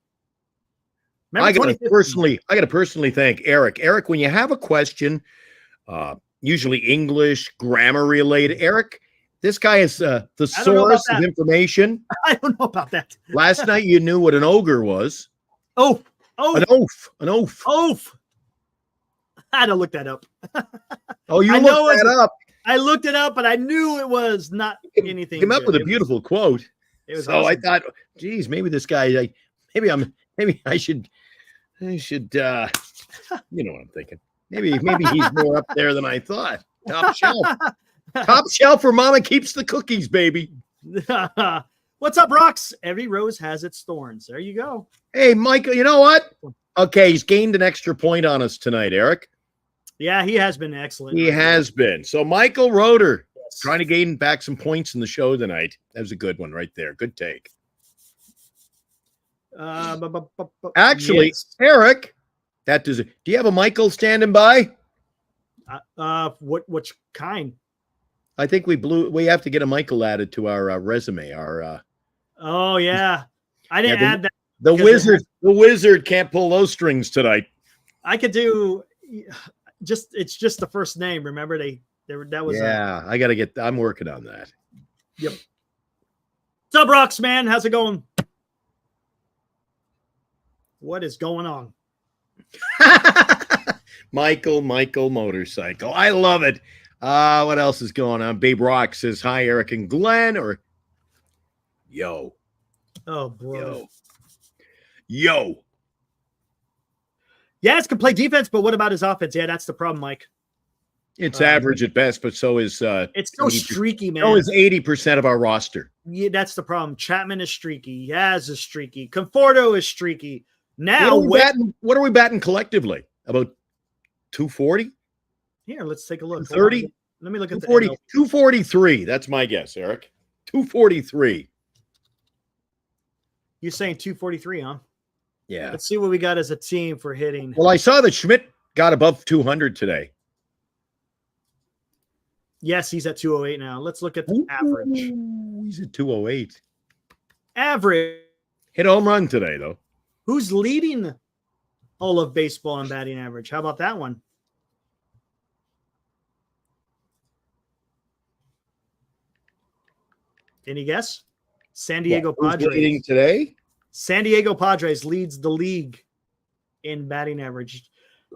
I got to personally thank Eric. Eric, when you have a question, usually English, grammar related, Eric, this guy is the source of information. I don't know about that. Last night you knew what an ogre was. Oh, an oaf. I had to look that up. Oh, you looked that up. I looked it up, but I knew it was not anything. Came up with a beautiful quote. It was so awesome. I thought, geez, maybe this guy, maybe I should, you know what I'm thinking. Maybe he's more up there than I thought. Top shelf. Top shelf where mama keeps the cookies, baby. What's up, Rocks? Every rose has its thorns. There you go. Hey, Michael, you know what? Okay, he's gained an extra point on us tonight, Eric. Yeah, he has been excellent. He has been. So Michael Roeder trying to gain back some points in the show tonight. That was a good one right there. Good take. Actually, yes. Eric, do you have a Michael standing by? Which kind? I think we have to get a Michael added to our resume. Oh yeah. I didn't add that. The wizard can't pull those strings tonight. I could do it's just the first name. Remember that was I gotta get I'm working on that. Yep. What's up, Rocks, man? How's it going? What is going on? Michael motorcycle. I love it. What else is going on? Babe Rock says hi, Eric and Glenn, or yo. Oh, bro. Yo. Yes, can play defense, but what about his offense? Yeah, that's the problem, Mike. It's average at best, but so is it's so streaky, man. So is 80% of our roster. Yeah, that's the problem. Chapman is streaky. Yaz is streaky. Conforto is streaky. Now, what are we batting collectively? About 240? Here, let's take a look. 30? Let me look at 243. That's my guess, Eric. 243. You're saying 243, huh? Yeah. Let's see what we got as a team for hitting. Well, I saw that Schmidt got above 200 today. Yes, he's at 208 now. Let's look at the average. He's at 208. Average. Hit a home run today, though. Who's leading all of baseball in batting average? How about that one? Any guess? San Diego Padres. Who's leading today? San Diego Padres leads the league in batting average.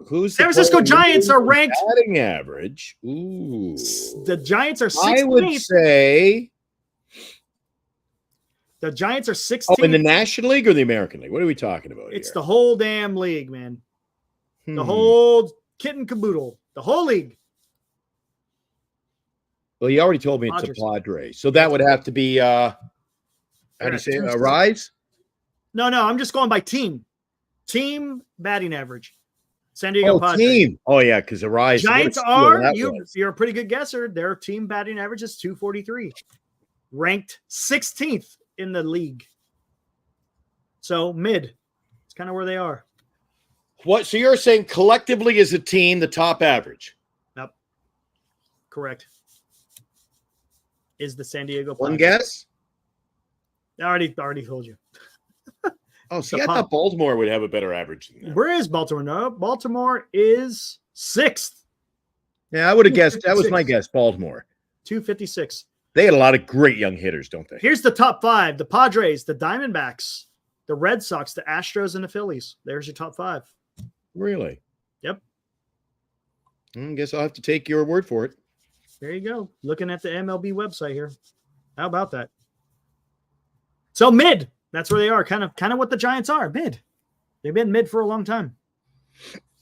Who's San Francisco Giants are ranked batting average? Ooh. The Giants are 16th. I would say the Giants are 16th. Oh, in the National League or the American League? What are we talking about It's here? the whole damn league, man. The whole kit and caboodle. The whole league. Well, you already told me it's a Padres. So that would have to be how do you say it? A Rise? No, I'm just going by team. Team batting average. San Diego Padres. Team. Oh, yeah, because the Rise. Giants you're a pretty good guesser. Their team batting average is 243. Ranked 16th in the league. So mid. It's kind of where they are. What? So you're saying collectively as a team, the top average? Yep. Correct. Is the San Diego Padres. One guess? I already told you. Oh, see, I thought Baltimore would have a better average than that. Where is Baltimore? No, Baltimore is 6th. Yeah, I would have guessed. That was my guess, Baltimore. 256. They had a lot of great young hitters, don't they? Here's the top 5. The Padres, the Diamondbacks, the Red Sox, the Astros, and the Phillies. There's your top 5. Really? Yep. I guess I'll have to take your word for it. There you go. Looking at the MLB website here. How about that? So mid. That's where they are. Kind of what the Giants are. Mid. They've been mid for a long time.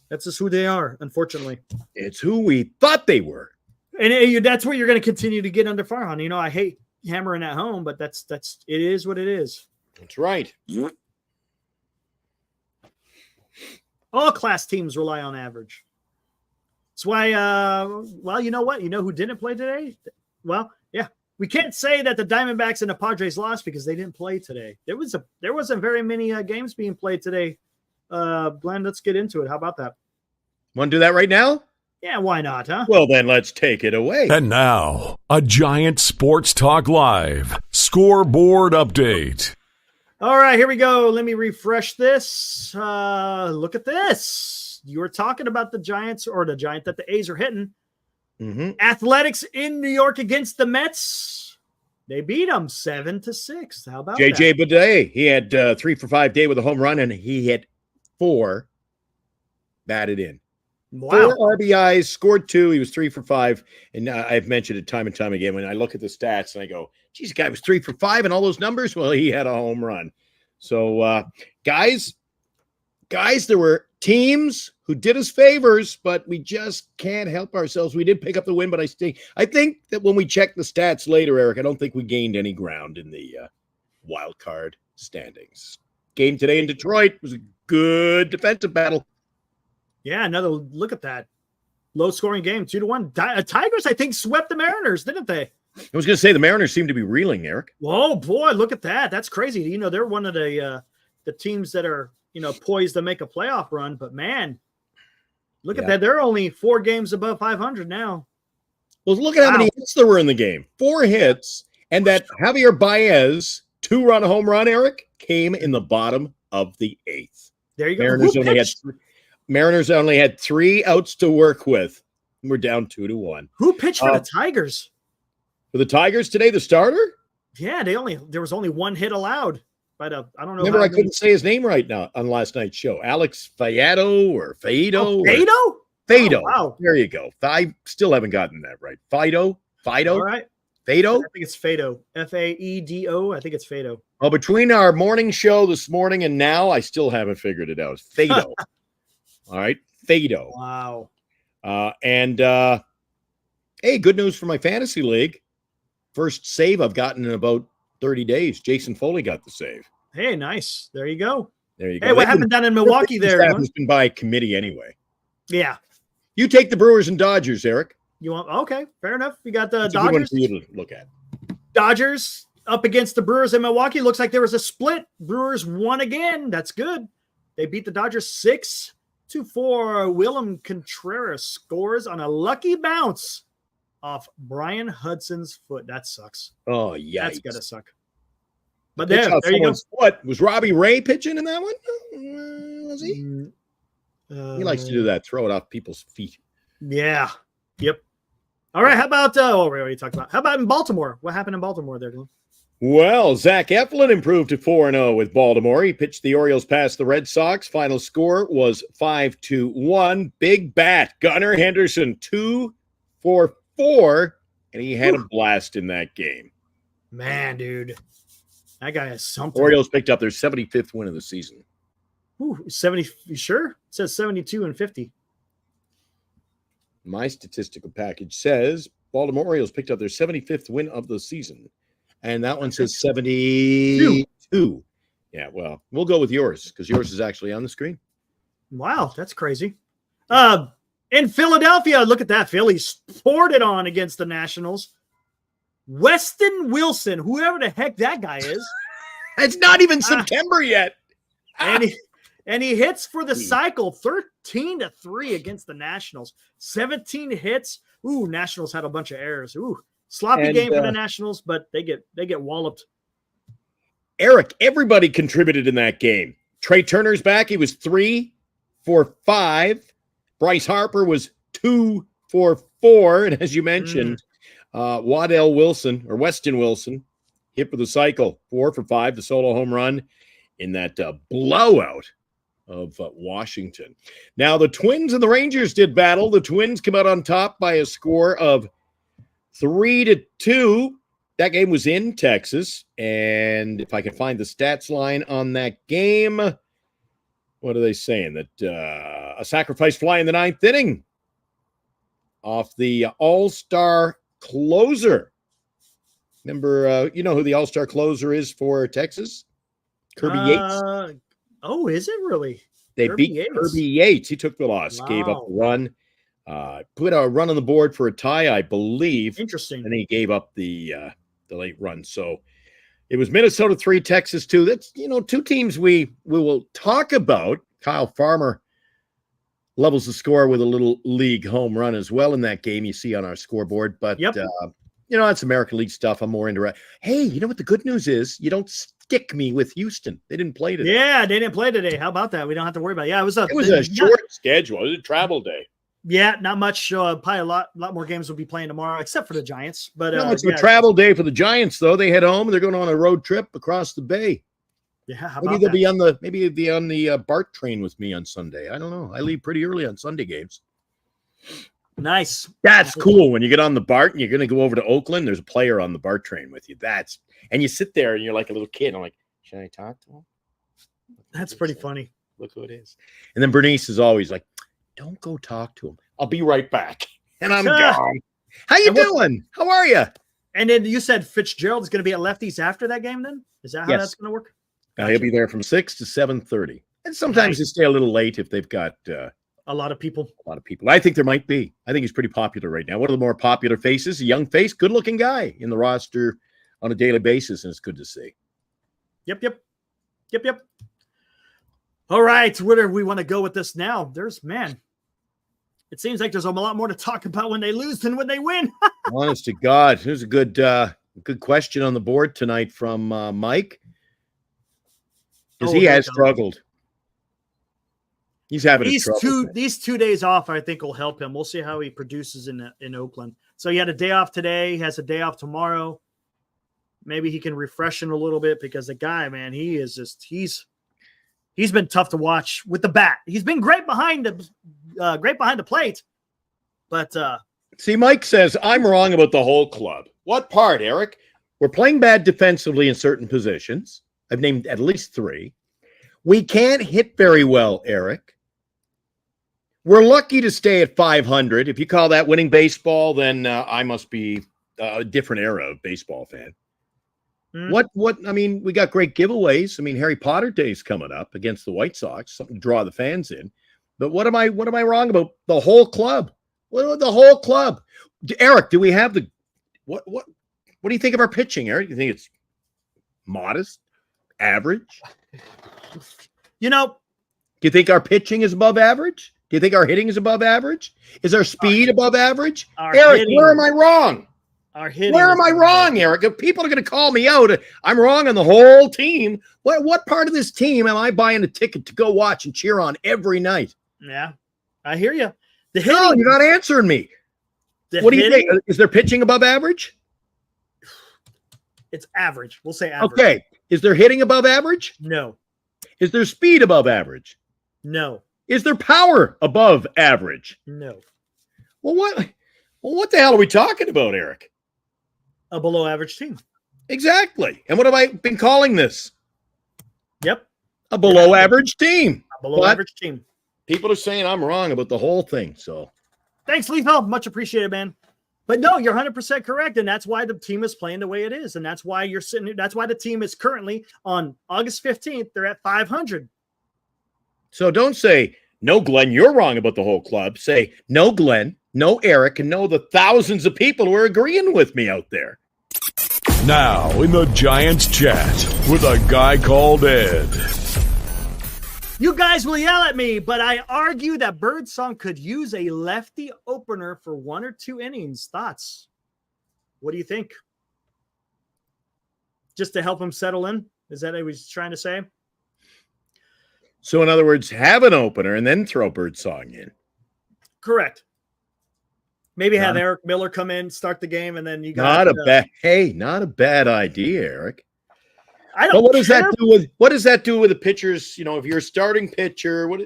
That's just who they are, unfortunately. It's who we thought they were. And that's where you're going to continue to get under Farhan. You know, I hate hammering at home, but it is what it is. That's right. All class teams rely on average. That's why, well, you know what? You know who didn't play today? Well, yeah. We can't say that the Diamondbacks and the Padres lost because they didn't play today. There wasn't very many games being played today. Glenn, let's get into it. How about that? Want to do that right now? Yeah, why not, huh? Well, then let's take it away. And now, a Giant Sports Talk Live scoreboard update. All right, here we go. Let me refresh this. Look at this. You were talking about the Giants, or the Giant that the A's are hitting. Mm-hmm. Athletics in New York against the Mets. They beat them 7-6. How about JJ that? Bidet, he had 3 for 5 day with a home run, and he hit 4 batted in. Wow. 4 RBIs, scored 2. He was 3 for 5. And I've mentioned it time and time again. When I look at the stats and I go, geez, the guy was 3 for 5 and all those numbers. Well, he had a home run. So, guys, there were teams who did us favors, but we just can't help ourselves. We did pick up the win, but I think that when we check the stats later, Eric, I don't think we gained any ground in the wild card standings. Game today in Detroit was a good defensive battle. Yeah, another look at that. Low scoring game, 2-1. Tigers, I think, swept the Mariners, didn't they? I was going to say the Mariners seem to be reeling, Eric. Oh, boy, look at that. That's crazy. You know, they're one of the teams that are, you know, poised to make a playoff run. But, man, look at that. They're only 4 games above 500 now. Well, look at how many hits there were in the game. 4 hits. And that Javier Baez 2-run home run, Eric, came in the bottom of the 8th. There you go. Mariners only had 3 outs to work with. We're down 2-1. Who pitched for the Tigers? For the Tigers today, the starter? Yeah, there was only 1 hit allowed. But I don't know. Remember, I couldn't say his name right now on last night's show. Alex Fayado or Faydo? Faydo? Faydo. Oh, wow. There you go. I still haven't gotten that right. Fido? All right. Faydo? I think it's Faydo. Faedo. I think it's Faydo. Well, between our morning show this morning and now, I still haven't figured it out. Faydo. All right. Faydo. Wow. Hey, good news for my fantasy league. First save I've gotten in about 30 days. Jason Foley got the save. Hey, nice. There you go. There you go. Hey, what happened down in Milwaukee there? It's been by committee anyway. Yeah. You take the Brewers and Dodgers, Eric. You want? Okay, fair enough. You got the That's a good one Dodgers. for you to look at. Dodgers up against the Brewers in Milwaukee. Looks like there was a split. Brewers won again. That's good. They beat the Dodgers 6-4. Willem Contreras scores on a lucky bounce off Brian Hudson's foot. That sucks. Oh, yeah. That's gotta suck. But there you go. What was Robbie Ray pitching in that one? Was he? He likes to do that. Throw it off people's feet. Yeah. Yep. All right. How about we already talked about. How about in Baltimore? What happened in Baltimore there, Glenn? Well, Zach Eflin improved to 4-0 with Baltimore. He pitched the Orioles past the Red Sox. Final score was 5-1. Big bat, Gunnar Henderson, 2 for 4, and he had a blast in that game. Man, dude, that guy has something. Orioles picked up their 75th win of the season. Ooh, 70. You sure? It says 72 and 50. My statistical package says Baltimore Orioles picked up their 75th win of the season. And that one says 72. Yeah, well, we'll go with yours because yours is actually on the screen. Wow, that's crazy. In Philadelphia, look at that. Phillies poured it on against the Nationals. Weston Wilson, whoever the heck that guy is. It's not even September yet. And he hits for the cycle 13-3 against the Nationals. 17 hits. Ooh, Nationals had a bunch of errors. Ooh, sloppy game for the Nationals, but they get walloped. Eric, everybody contributed in that game. Trey Turner's back. He was 3 for 5. Bryce Harper was 2 for 4. And as you mentioned, Weston Wilson hit for the cycle, 4 for 5, the solo home run in that blowout of Washington. Now, the Twins and the Rangers did battle. The Twins come out on top by a score of 3-2. That game was in Texas. And if I can find the stats line on that game, what are they saying? That a sacrifice fly in the 9th inning off the all-star closer. Remember, you know who the all-star closer is for Texas? Kirby Yates. Oh, is it really? They beat Kirby Yates. He took the loss, gave up the run, put a run on the board for a tie, I believe. Interesting. And he gave up the late run. So it was Minnesota 3, Texas 2. That's, two teams we will talk about. Kyle Farmer levels the score with a little league home run as well in that game you see on our scoreboard. But, that's American League stuff. I'm more into it. Hey, you know what the good news is? You don't stick me with Houston. They didn't play today. Yeah, they didn't play today. How about that? We don't have to worry about it. Yeah, it was a short schedule. It was a travel day. Yeah, not much. Probably a lot more games will be playing tomorrow, except for the Giants. But it's a travel day for the Giants, though. They head home. They're going on a road trip across the bay. Yeah, how maybe about they'll be on the BART train with me on Sunday. I don't know. I leave pretty early on Sunday games. Nice. That's cool. When you get on the BART and you're going to go over to Oakland, there's a player on the BART train with you. And you sit there and you're like a little kid. I'm like, should I talk to him? That's pretty funny. Look who it is. And then Bernice is always like, don't go talk to him. I'll be right back. And I'm gone. How you doing? How are you? And then you said Fitzgerald is going to be at lefties after that game then? Is that how that's going to work? Gotcha. He'll be there from 6 to 7:30. And sometimes they stay a little late if they've got a lot of people. I think there might be. I think he's pretty popular right now. One of the more popular faces, a young face, good-looking guy in the roster on a daily basis, and it's good to see. Yep. All right, where do we want to go with this now? It seems like there's a lot more to talk about when they lose than when they win. Honest to God, there's a good question on the board tonight from Mike, because he has struggled. He's having trouble. These 2 days off, I think, will help him. We'll see how he produces in Oakland. So he had a day off today. He has a day off tomorrow. Maybe he can refresh him a little bit, because the guy, man, he's been tough to watch with the bat. He's been great behind the plate. But see, Mike says I'm wrong about the whole club. What part, Eric? We're playing bad defensively in certain positions. I've named at least 3. We can't hit very well, Eric. We're lucky to stay at 500. If you call that winning baseball, then I must be a different era of baseball fan. What? I mean, we got great giveaways. I mean, Harry Potter Day's coming up against the White Sox, something to draw the fans in. But what am I wrong about the whole club? What about the whole club? Eric, do we have what do you think of our pitching, Eric? You think it's modest, average? Do you think our pitching is above average? Do you think our hitting is above average? Is our speed above average? Eric, where am I wrong? Where am I wrong, Eric? If people are going to call me out, I'm wrong on the whole team. What part of this team am I buying a ticket to go watch and cheer on every night? Yeah, I hear you. No, you're not answering me. What do you think? Is their pitching above average? It's average. We'll say average. Okay. Is their hitting above average? No. Is their speed above average? No. Is their power above average? No. Well, what the hell are we talking about, Eric? A below average team. Exactly. And what have I been calling this? Yep. A below average team. A below average team. People are saying I'm wrong about the whole thing. So thanks, Lethal. Much appreciated, man. But no, you're 100% correct. And that's why the team is playing the way it is. And that's why you're sitting here. That's why the team is currently on August 15th. They're at 500. So don't say, no, Glenn, you're wrong about the whole club. Say, no, Glenn, no, Eric, and no, the thousands of people who are agreeing with me out there. Now in the Giants chat with a guy called Ed. You guys will yell at me, but I argue that Birdsong could use a lefty opener for 1 or 2 innings. Thoughts? What do you think? Just to help him settle in? Is that what he was trying to say? So in other words, have an opener and then throw Birdsong in. Correct. Maybe have Eric Miller come in, start the game, and then you got not a bad idea, Eric. I don't. But what does care. that do with the pitchers? You know, if you're a starting pitcher, what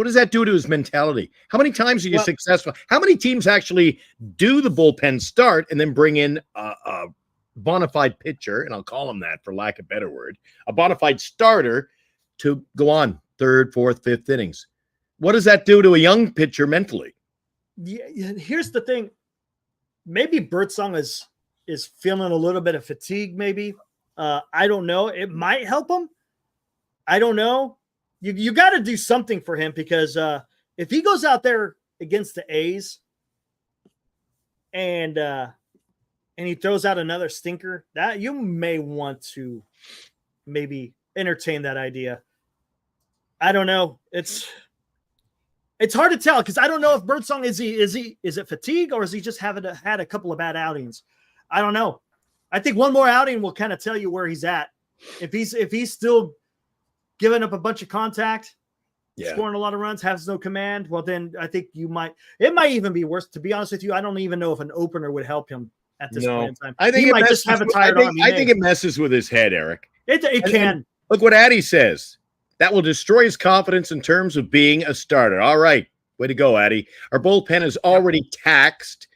does that do to his mentality? How many times are you successful? How many teams actually do the bullpen start and then bring in a bona fide pitcher, and I'll call him that for lack of a better word, a bona fide starter to go on third, fourth, fifth innings? What does that do to a young pitcher mentally? Yeah, here's the thing. Maybe Birdsong is feeling a little bit of fatigue, maybe. I don't know. It might help him. I don't know. You got to do something for him, because if he goes out there against the A's and he throws out another stinker, that you may want to maybe entertain that idea. I don't know. It's hard to tell, because I don't know if Birdsong is it fatigue, or is he just had a couple of bad outings? I don't know. I think one more outing will kind of tell you where he's at. If he's still giving up a bunch of contact, scoring a lot of runs, has no command, well, then I think it might even be worse. To be honest with you, I don't even know if an opener would help him at this point in time. I think he might just have a tired arm. I think it messes with his head, Eric. It can. Look what Addy says. That will destroy his confidence in terms of being a starter. All right. Way to go, Addy. Our bullpen is already taxed.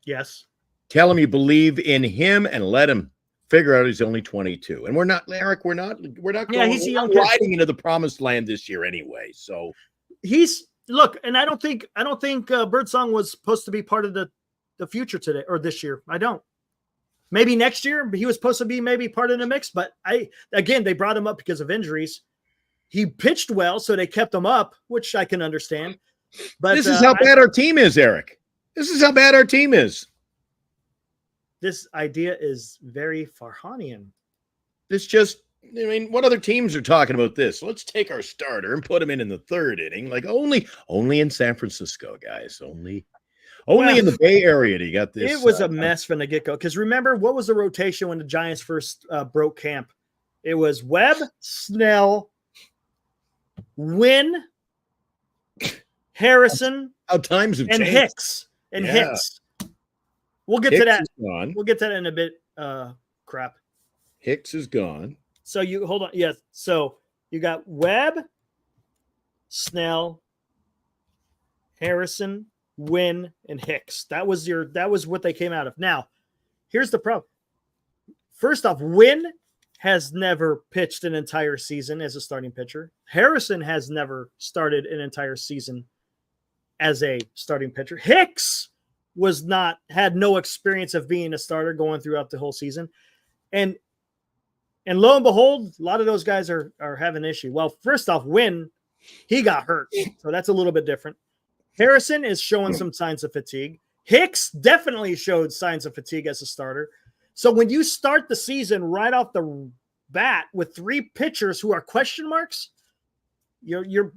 Yes. Tell him you believe in him and let him figure out he's only 22. And we're not, Eric, we're not going, he's a young riding into the promised land this year anyway. So and I don't think Birdsong was supposed to be part of the future today or this year. I don't. Maybe next year, but he was supposed to be maybe part of the mix. But they brought him up because of injuries. He pitched well, so they kept him up, which I can understand. But this is how bad our team is, Eric. This is how bad our team is. This idea is very Farhanian. What other teams are talking about this? Let's take our starter and put him in the third inning. Like only in San Francisco, guys. Only in the Bay Area do you got this. It was a mess from the get-go. Because remember, what was the rotation when the Giants first broke camp? It was Webb, Snell, Wynn, Harrison, how times have and changed. Hicks. Hicks. We'll get to that. We'll get to that in a bit. Crap. Hicks is gone. So you hold on. Yes. So you got Webb, Snell, Harrison, Wynn, and Hicks. That was what they came out of. Now, here's the problem. First off, Wynn has never pitched an entire season as a starting pitcher. Harrison has never started an entire season as a starting pitcher. Hicks had no experience of being a starter going throughout the whole season. And lo and behold, a lot of those guys are having an issue. Well, first off, Wynn, he got hurt. So that's a little bit different. Harrison is showing some signs of fatigue. Hicks definitely showed signs of fatigue as a starter. So when you start the season right off the bat with three pitchers who are question marks, you're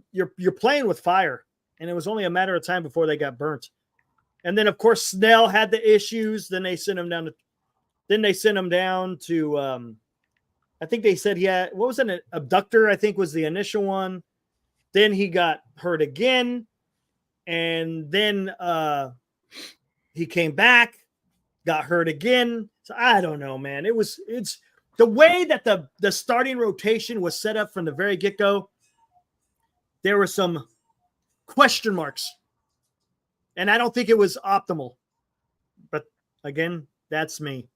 playing with fire. And it was only a matter of time before they got burnt. And then, of course, Snell had the issues. Then they sent him down to I think they said he had, what was it, an abductor, I think was the initial one. Then he got hurt again. And then he came back, got hurt again. So I don't know, man. It's the way that the starting rotation was set up from the very get-go. There were some question marks. And I don't think it was optimal. But again, that's me.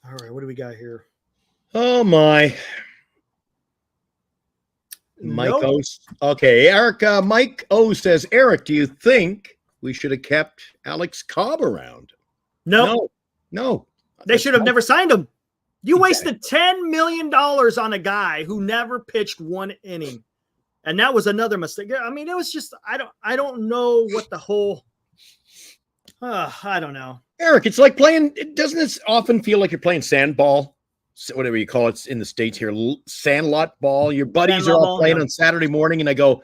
All right, what do we got here? Oh my. Mike O. Okay, Eric. Mike O says, Eric, do you think we should have kept Alex Cobb around? No. They should have never signed him. You wasted $10 million on a guy who never pitched one inning. And that was another mistake. I mean, it was just, I don't know what the whole, I don't know. Eric, it's like doesn't it often feel like you're playing sandball? Whatever you call it in the States here, sandlot ball. Your buddies are all playing on Saturday morning, and I go,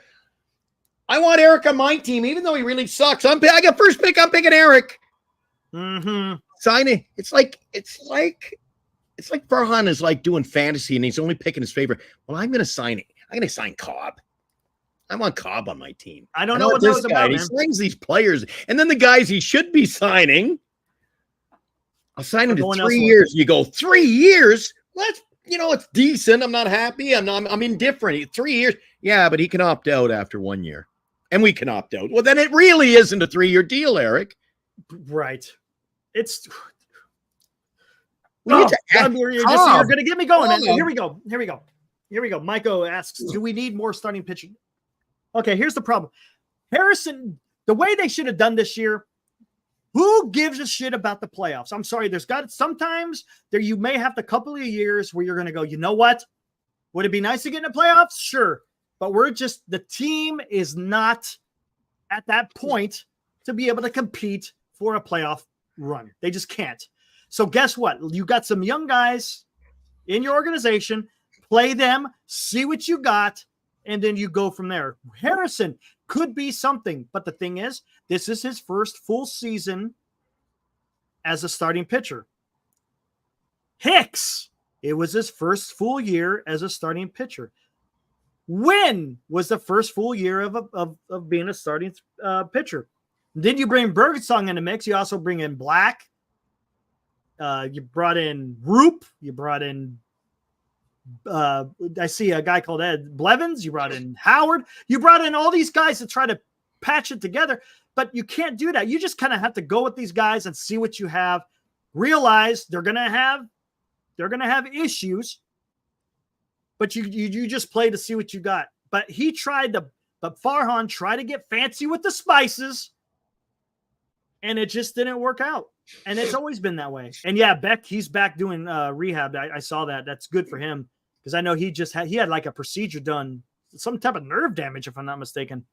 I want Eric on my team, even though he really sucks. I got first pick. I'm picking Eric. Mm-hmm. Sign it. It's like Farhan is like doing fantasy, and he's only picking his favorite. Well, I'm going to sign it. I'm going to sign Cobb. I want Cobb on my team. I don't know what that was about, He signs these players, and then the guys he should be signing I'll sign him to going 3 elsewhere. years. You go 3 years? Well, that's, it's decent. I'm not happy. I'm indifferent. 3 years. Yeah, but he can opt out after 1 year. And we can opt out. Well, then it really isn't a 3-year deal, Eric. Right. It's We need to you're going to get me going. Man. Here we go. Michael asks, do we need more starting pitching? Okay, here's the problem. Harrison, the way they should have done this year, who gives a shit about the playoffs? I'm sorry. Sometimes you may have a couple of years where you're going to go, you know what? Would it be nice to get in the playoffs? Sure. But the team is not at that point to be able to compete for a playoff run. They just can't. So guess what? You got some young guys in your organization, play them, see what you got, and then you go from there. Harrison could be something, but the thing is, this is his first full season as a starting pitcher. Hicks, it was his first full year as a starting pitcher. When was the first full year of being a starting pitcher? Then you bring Birdsong in the mix. You also bring in Black. You brought in Roop. You brought in I see a guy called Ed Blevins. You brought in Howard. You brought in all these guys to try to patch it together, but you can't do that. You just kind of have to go with these guys and see what you have. Realize they're gonna have issues, but you just play to see what you got. But Farhan tried to get fancy with the spices, and it just didn't work out. And it's always been that way. And yeah, he's back doing rehab. I saw that. That's good for him because I know he had like a procedure done, some type of nerve damage, if I'm not mistaken.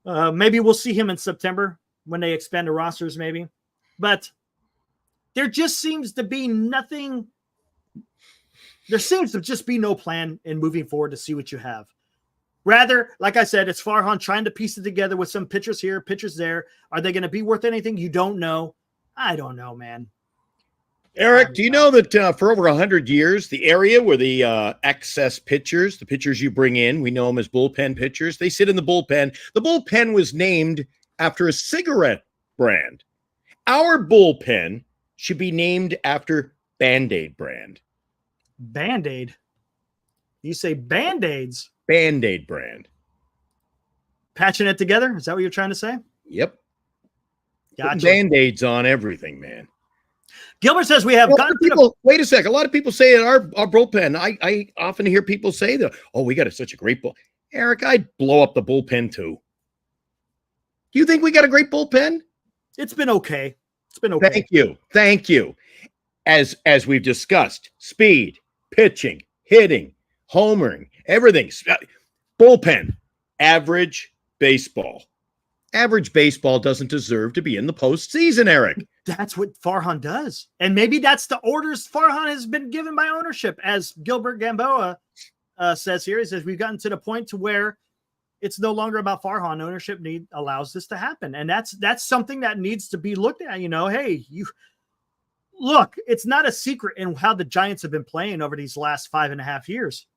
Maybe we'll see him in September when they expand the rosters, maybe. But there just seems to be nothing. There seems to just be no plan in moving forward to see what you have. Rather, like I said, it's Farhan trying to piece it together with some pitchers here, pitchers there. Are they going to be worth anything? You don't know. I don't know, man. Eric, do you know that for over 100 years, the area where the excess pitchers, the pitchers you bring in, we know them as bullpen pitchers, they sit in the bullpen. The bullpen was named after a cigarette brand. Our bullpen should be named after Band-Aid brand. Band-Aid? You say Band-Aids? Band-Aid brand. Patching it together? Is that what you're trying to say? Yep. Gotcha. Band-Aids on everything, man. Gilbert says we have wait a sec. A lot of people say our bullpen. I often hear people say that, oh, we got such a great bull. Eric, I'd blow up the bullpen too. Do you think we got a great bullpen? It's been okay. It's been okay. Thank you. As we've discussed, speed, pitching, hitting, homering, everything. Bullpen, average baseball. Average baseball doesn't deserve to be in the postseason, Eric. That's what Farhan does. And maybe that's the orders Farhan has been given by ownership. As Gilbert Gamboa says here, he says, we've gotten to the point to where it's no longer about Farhan. Ownership allows this to happen. And that's something that needs to be looked at. Hey, look, it's not a secret in how the Giants have been playing over these last 5.5 years.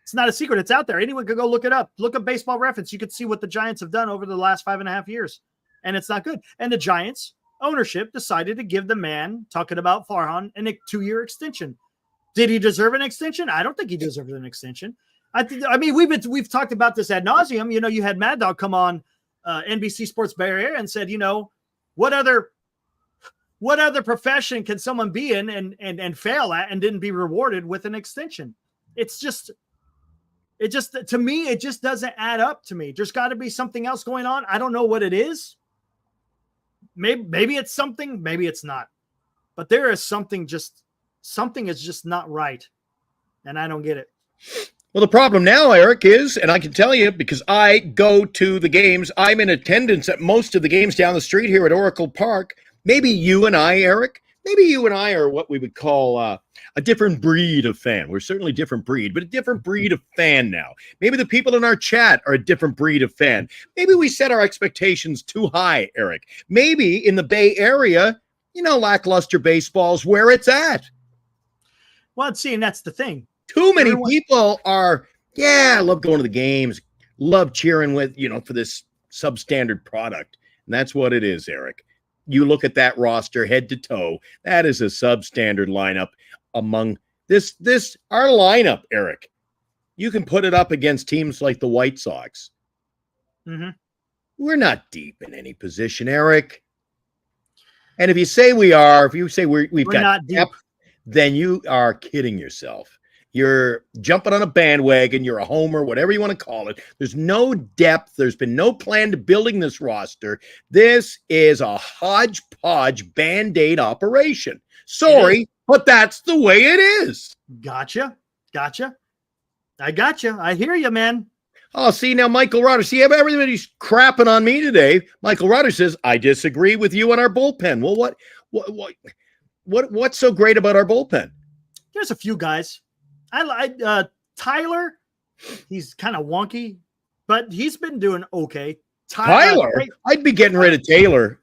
It's not a secret. It's out there. Anyone could go look it up. Look at Baseball Reference. You could see what the Giants have done over the last 5.5 years. And it's not good. And the Giants ownership decided to give the man talking about Farhan a 2-year extension. Did he deserve an extension? I don't think he deserves an extension. I mean, we've talked about this ad nauseum. You had Mad Dog come on NBC Sports Bay Area and said, what other profession can someone be in and fail at and didn't be rewarded with an extension? To me, it just doesn't add up to me. There's got to be something else going on. I don't know what it is. Maybe it's something, maybe it's not. But there is something is just not right. And I don't get it. Well, the problem now, Eric, is, and I can tell you because I go to the games, I'm in attendance at most of the games down the street here at Oracle Park. Maybe you and I, Eric, are what we would call a different breed of fan. We're certainly a different breed, but a different breed of fan now. Maybe the people in our chat are a different breed of fan. Maybe we set our expectations too high, Eric. Maybe in the Bay Area, lackluster baseball's where it's at. Well, see, and that's the thing. Too many people are, I love going to the games, love cheering with, for this substandard product. And that's what it is, Eric. you look at that roster head to toe, that is a substandard lineup among this our lineup, Eric. You can put it up against teams like the White Sox. Mm-hmm. We're not deep in any position, Eric. And if you say we are, if you say we've got not deep, depth, then you are kidding yourself. You're jumping on a bandwagon. You're a homer, whatever you want to call it. There's no depth. There's been no plan to building this roster. This is a hodgepodge Band-Aid operation. Sorry, but that's the way it is. Gotcha. I gotcha. I hear you, man. Oh, see, now Michael Rutter. See, everybody's crapping on me today. Michael Rutter says, I disagree with you on our bullpen. Well, what's so great about our bullpen? There's a few guys. I like Tyler. He's kind of wonky, but he's been doing okay. Tyler? I'd be getting rid of Taylor.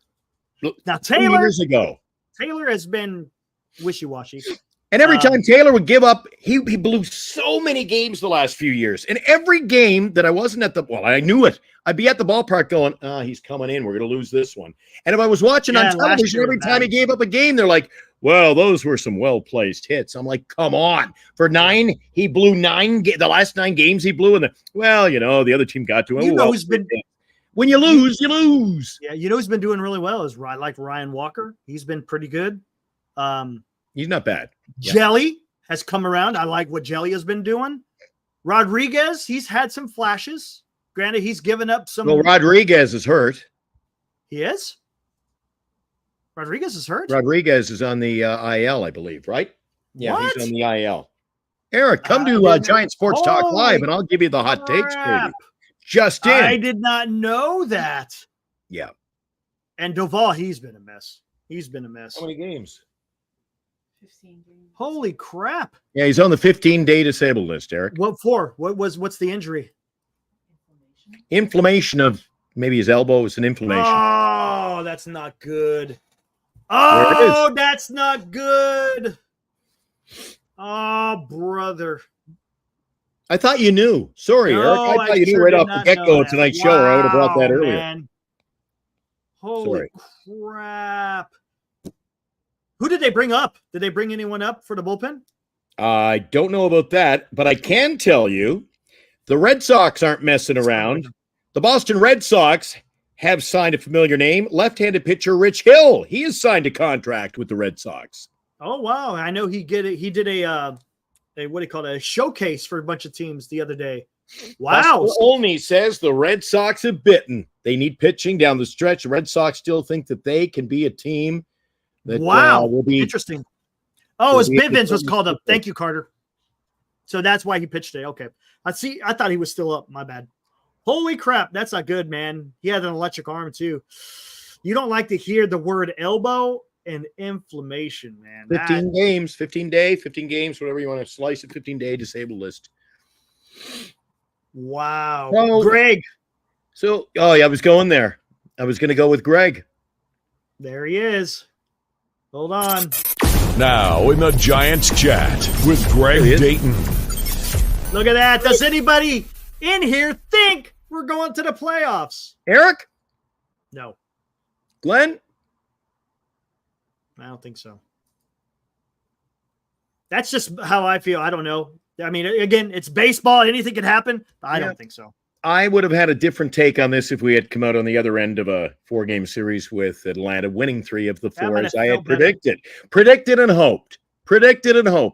Now, Taylor, years ago. Taylor has been wishy-washy. And every time Taylor would give up, he blew so many games the last few years. And every game that I wasn't I knew it. I'd be at the ballpark going, he's coming in. We're going to lose this one. And if I was watching on television, every time he gave up a game, they're like, well, those were some well-placed hits. I'm like, come on. For 9, he blew 9. The last 9 games he blew. The other team got to him. When you lose, you lose. Yeah, who's been doing really well is like Ryan Walker. He's been pretty good. He's not bad. Jelly has come around. I like what Jelly has been doing. Rodriguez, he's had some flashes. Granted, he's given up some. Well, Rodriguez is hurt. He is? Rodriguez is hurt? Rodriguez is on the IL, I believe, right? Yeah, what? He's on the IL. Eric, come to Giant Sports Talk Live, and I'll give you the hot takes for you. Just in. I did not know that. Yeah. And Doval, he's been a mess. How many games? 15 games. Holy crap. Yeah, he's on the 15-day disabled list, Eric. What for? What's the injury? Inflammation of maybe his elbow is an inflammation. Oh, that's not good. Oh, that's not good. Oh, brother. I thought you knew. Sorry, No, Eric. I thought you knew right off the get-go of tonight's show, or I would have brought that earlier. Man. Holy crap. Who did they bring up? Did they bring anyone up for the bullpen? I don't know about that, but I can tell you the Red Sox aren't messing around. The Boston Red Sox have signed a familiar name, left-handed pitcher Rich Hill. He has signed a contract with the Red Sox. Oh, wow. I know he did a what do you call it? A showcase for a bunch of teams the other day. Wow. Olney says the Red Sox have bitten. They need pitching down the stretch. The Red Sox still think that they can be a team that will be interesting. Oh, his Bivens was called up. Thank you, Carter. So that's why he pitched today. Okay. I thought he was still up. My bad. Holy crap. That's not good, man. He had an electric arm, too. You don't like to hear the word elbow and inflammation, man. 15 games, whatever you want to slice it, 15-day disabled list. Wow. Well, Greg. So, I was going there. I was going to go with Greg. There he is. Hold on. Now in the Giants chat with Greg Dayton. Look at that. Does anybody in here think we're going to the playoffs? Eric? No. Glenn? I don't think so. That's just how I feel. I don't know. I mean, again, it's baseball. Anything can happen. I don't think so. I would have had a different take on this if we had come out on the other end of a 4-game series with Atlanta winning 3 of the 4, as I had predicted. Predicted and hoped,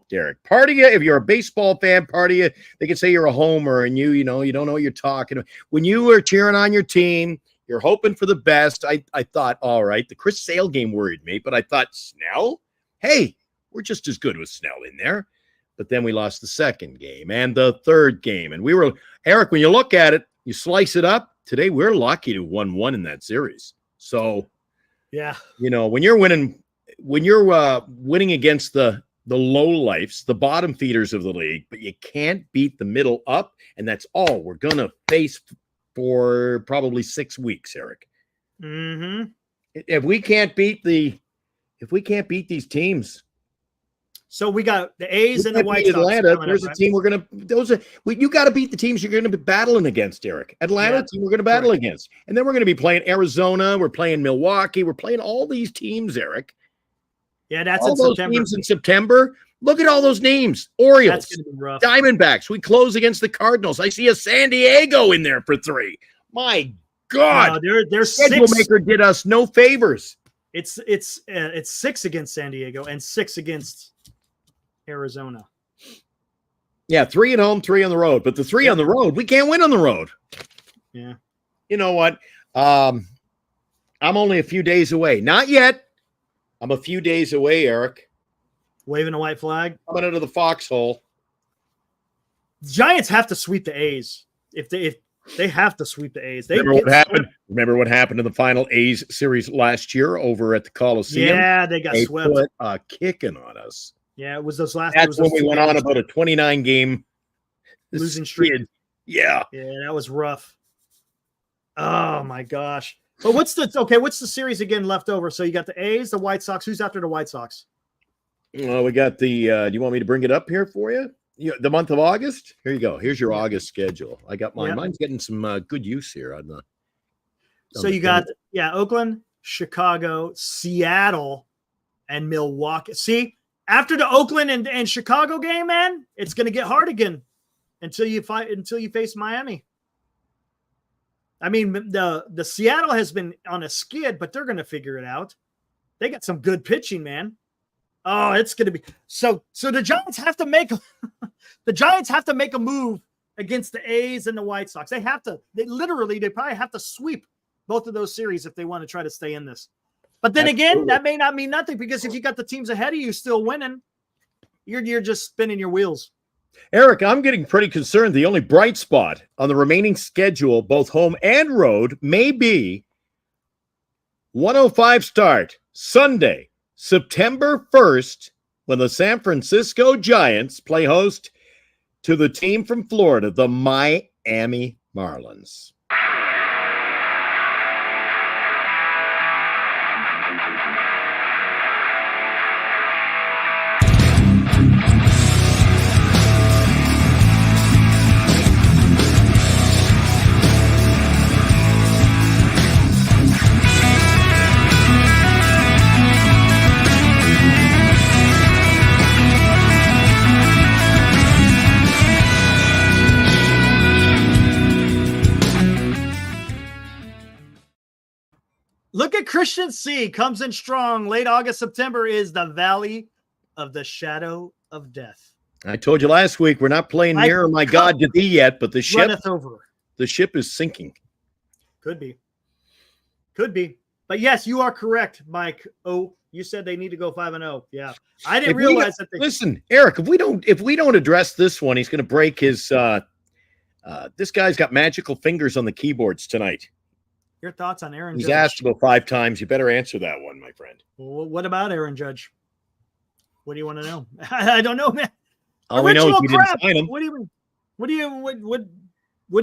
Derek. Part of you, if you're a baseball fan, part of you, they can say you're a homer and you don't know what you're talking about. When you were cheering on your team, you're hoping for the best. I thought, all right, the Chris Sale game worried me, but I thought, Snell? Hey, we're just as good with Snell in there. But then we lost the second game and the third game. And we were, Eric, when you look at it, you slice it up. Today, we're lucky to have won 1 in that series. So, yeah, when you're winning against the lowlifes, the bottom feeders of the league, but you can't beat the middle up. And that's all we're going to face for probably 6 weeks, Eric. Mm-hmm. If we can't beat these teams, So we got the A's and the White Sox. Atlanta. coming There's up, a right? team we're gonna. You got to beat the teams you're going to be battling against, Eric. Atlanta, Yeah, team we're going to battle against, and then we're going to be playing Arizona. We're playing Milwaukee. We're playing all these teams, Eric. Yeah, that's all in those September. teams in September. Look at all those names. Orioles, That's going to be rough. Diamondbacks. We close against the Cardinals. I see a San Diego in there for 3. My God, No, they're schedule 6. maker did us no favors. It's 6 against San Diego and 6 against Arizona. Yeah, 3 at home, 3 on the road. But the 3 on the road, we can't win on the road. Yeah. You know what? I'm only a few days away. Not yet. I'm a few days away, Eric. Waving a white flag. Coming into the foxhole. Giants have to sweep the A's. If they have to sweep the A's. Remember what happened? Remember what happened in the final A's series last year over at the Coliseum? Yeah, they got swept. Put a kicking on us. Yeah, it was those last. That's when we went on about a 29-game losing streak. Yeah. Yeah, that was rough. Oh my gosh. But what's the series again left over? So you got the A's, the White Sox. Who's after the White Sox? Well, we got the do you want me to bring it up here for you? The month of August? Here you go. Here's your August schedule. I got mine. Yep. Mine's getting some good use here on the So you got Oakland, Chicago, Seattle, and Milwaukee. See, after the Oakland and Chicago game, man, it's gonna get hard again until you face Miami. I mean, the Seattle has been on a skid, but they're gonna figure it out. They got some good pitching, man. Oh, it's gonna be so the Giants have to make a move against the A's and the White Sox. They probably have to sweep both of those series if they want to try to stay in this. But then again, that may not mean nothing, because if you got the teams ahead of you still winning, you're just spinning your wheels. Eric, I'm getting pretty concerned. The only bright spot on the remaining schedule, both home and road, may be 1:05 start Sunday, September 1st, when the San Francisco Giants play host to the team from Florida, the Miami Marlins. Look at Christian C. Comes in strong. Late August, September is the valley of the shadow of death. I told you last week we're not playing near my God to thee yet, but the ship is sinking. Could be. But yes, you are correct, Mike. Oh, you said they need to go 5-0. Yeah, I didn't realize that. Listen, Eric, if we don't address this one, he's going to break his. This guy's got magical fingers on the keyboards tonight. Your thoughts on Aaron Judge? He's asked to go 5 times. You better answer that one, my friend. Well, what about Aaron Judge? What do you want to know? I don't know, man. All we know is we didn't sign him. What do you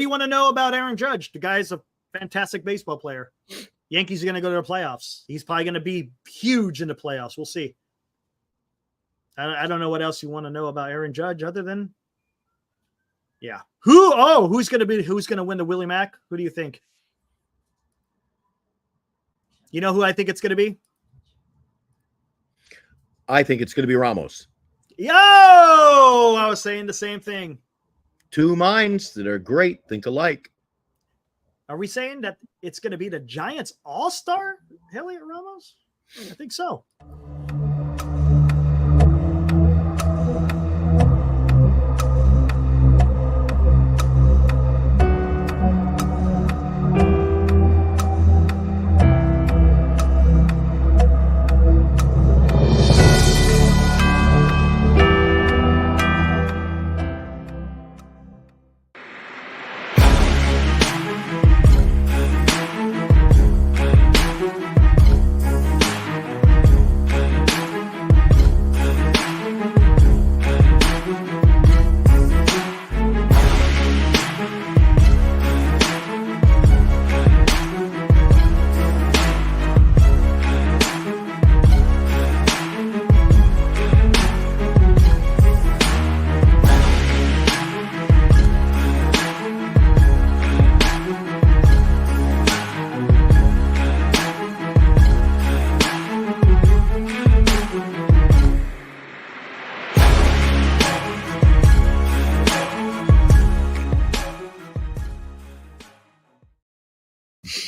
want to know about Aaron Judge? The guy's a fantastic baseball player. Yankees are going to go to the playoffs. He's probably going to be huge in the playoffs. We'll see. I don't know what else you want to know about Aaron Judge other than, yeah. Who's going to win the Willie Mack? Who do you think? You know who I think it's going to be? I think it's going to be Ramos. Yo, I was saying the same thing. 2 minds that are great, think alike. Are we saying that it's going to be the Giants all-star, Heliot Ramos? I think so.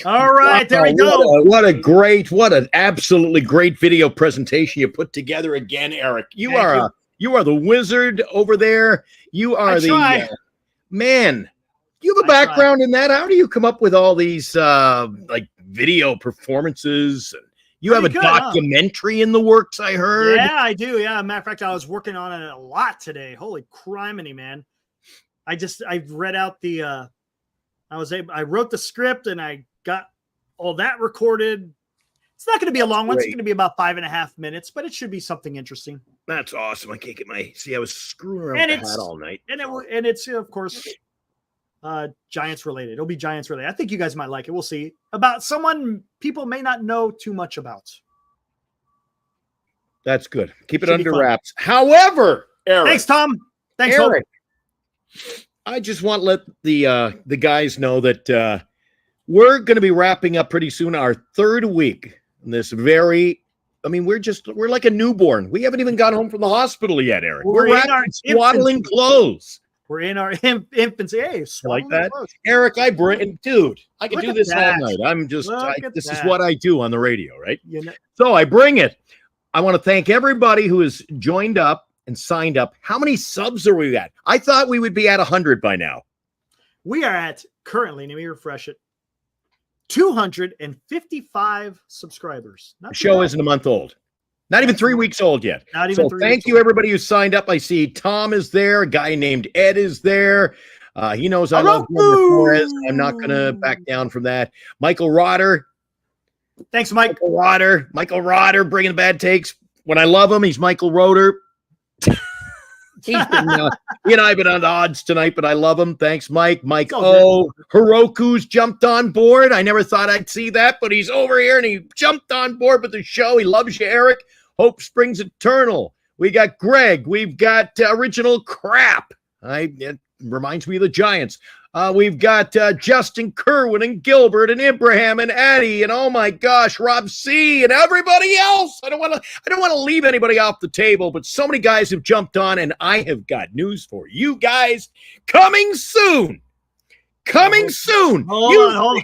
All right, there we Wow, go. What an absolutely great video presentation you put together again, Eric. You are the wizard over there. You are man. You have a background in that. How do you come up with all these like video performances? You have a documentary in the works, I heard. Yeah, I do. Yeah, matter of fact, I was working on it a lot today. Holy criminy, man! I read out the. I wrote the script and I got all that recorded. It's not going to be a long one. It's going to be about 5.5 minutes, but it should be something interesting. That's awesome. I can't get I was screwing around with the hat all night. And it's of course Giants related. It'll be Giants related. I think you guys might like it. We'll see. About someone people may not know too much about. That's good. Keep it under wraps. However, Eric. Thanks, Tom. Thanks, Eric. I just want to let the guys know that we're going to be wrapping up pretty soon our third week in this we're like a newborn. We haven't even got home from the hospital yet, Eric. We're wrapping swaddling clothes. We're in our infancy. Hey, like that, Eric. I can do this all night. This is what I do on the radio, right? So I bring it. I want to thank everybody who has joined up and signed up. How many subs are we at? I thought we would be at 100 by now. We are at currently, let me refresh it, 255 subscribers. The show isn't a month old. Not even 3 weeks old yet. Not even so thank you, everybody who signed up. I see Tom is there. A guy named Ed is there. He knows I love Flores. I'm not going to back down from that. Michael Rotter. Thanks, Mike. Michael Rotter bringing the bad takes. When I love him, he's Michael Rotter. He's been, I've been on odds tonight, but I love him. Thanks, Mike. Mike Hiroku's jumped on board. I never thought I'd see that, but he's over here and he jumped on board with the show. He loves you, Eric. Hope springs eternal. We got Greg. We've got Original Crap. It reminds me of the Giants. We've got Justin Kerwin and Gilbert and Abraham and Addie and oh my gosh, Rob C and everybody else. I don't want to leave anybody off the table, but so many guys have jumped on, and I have got news for you guys coming soon. Hold on.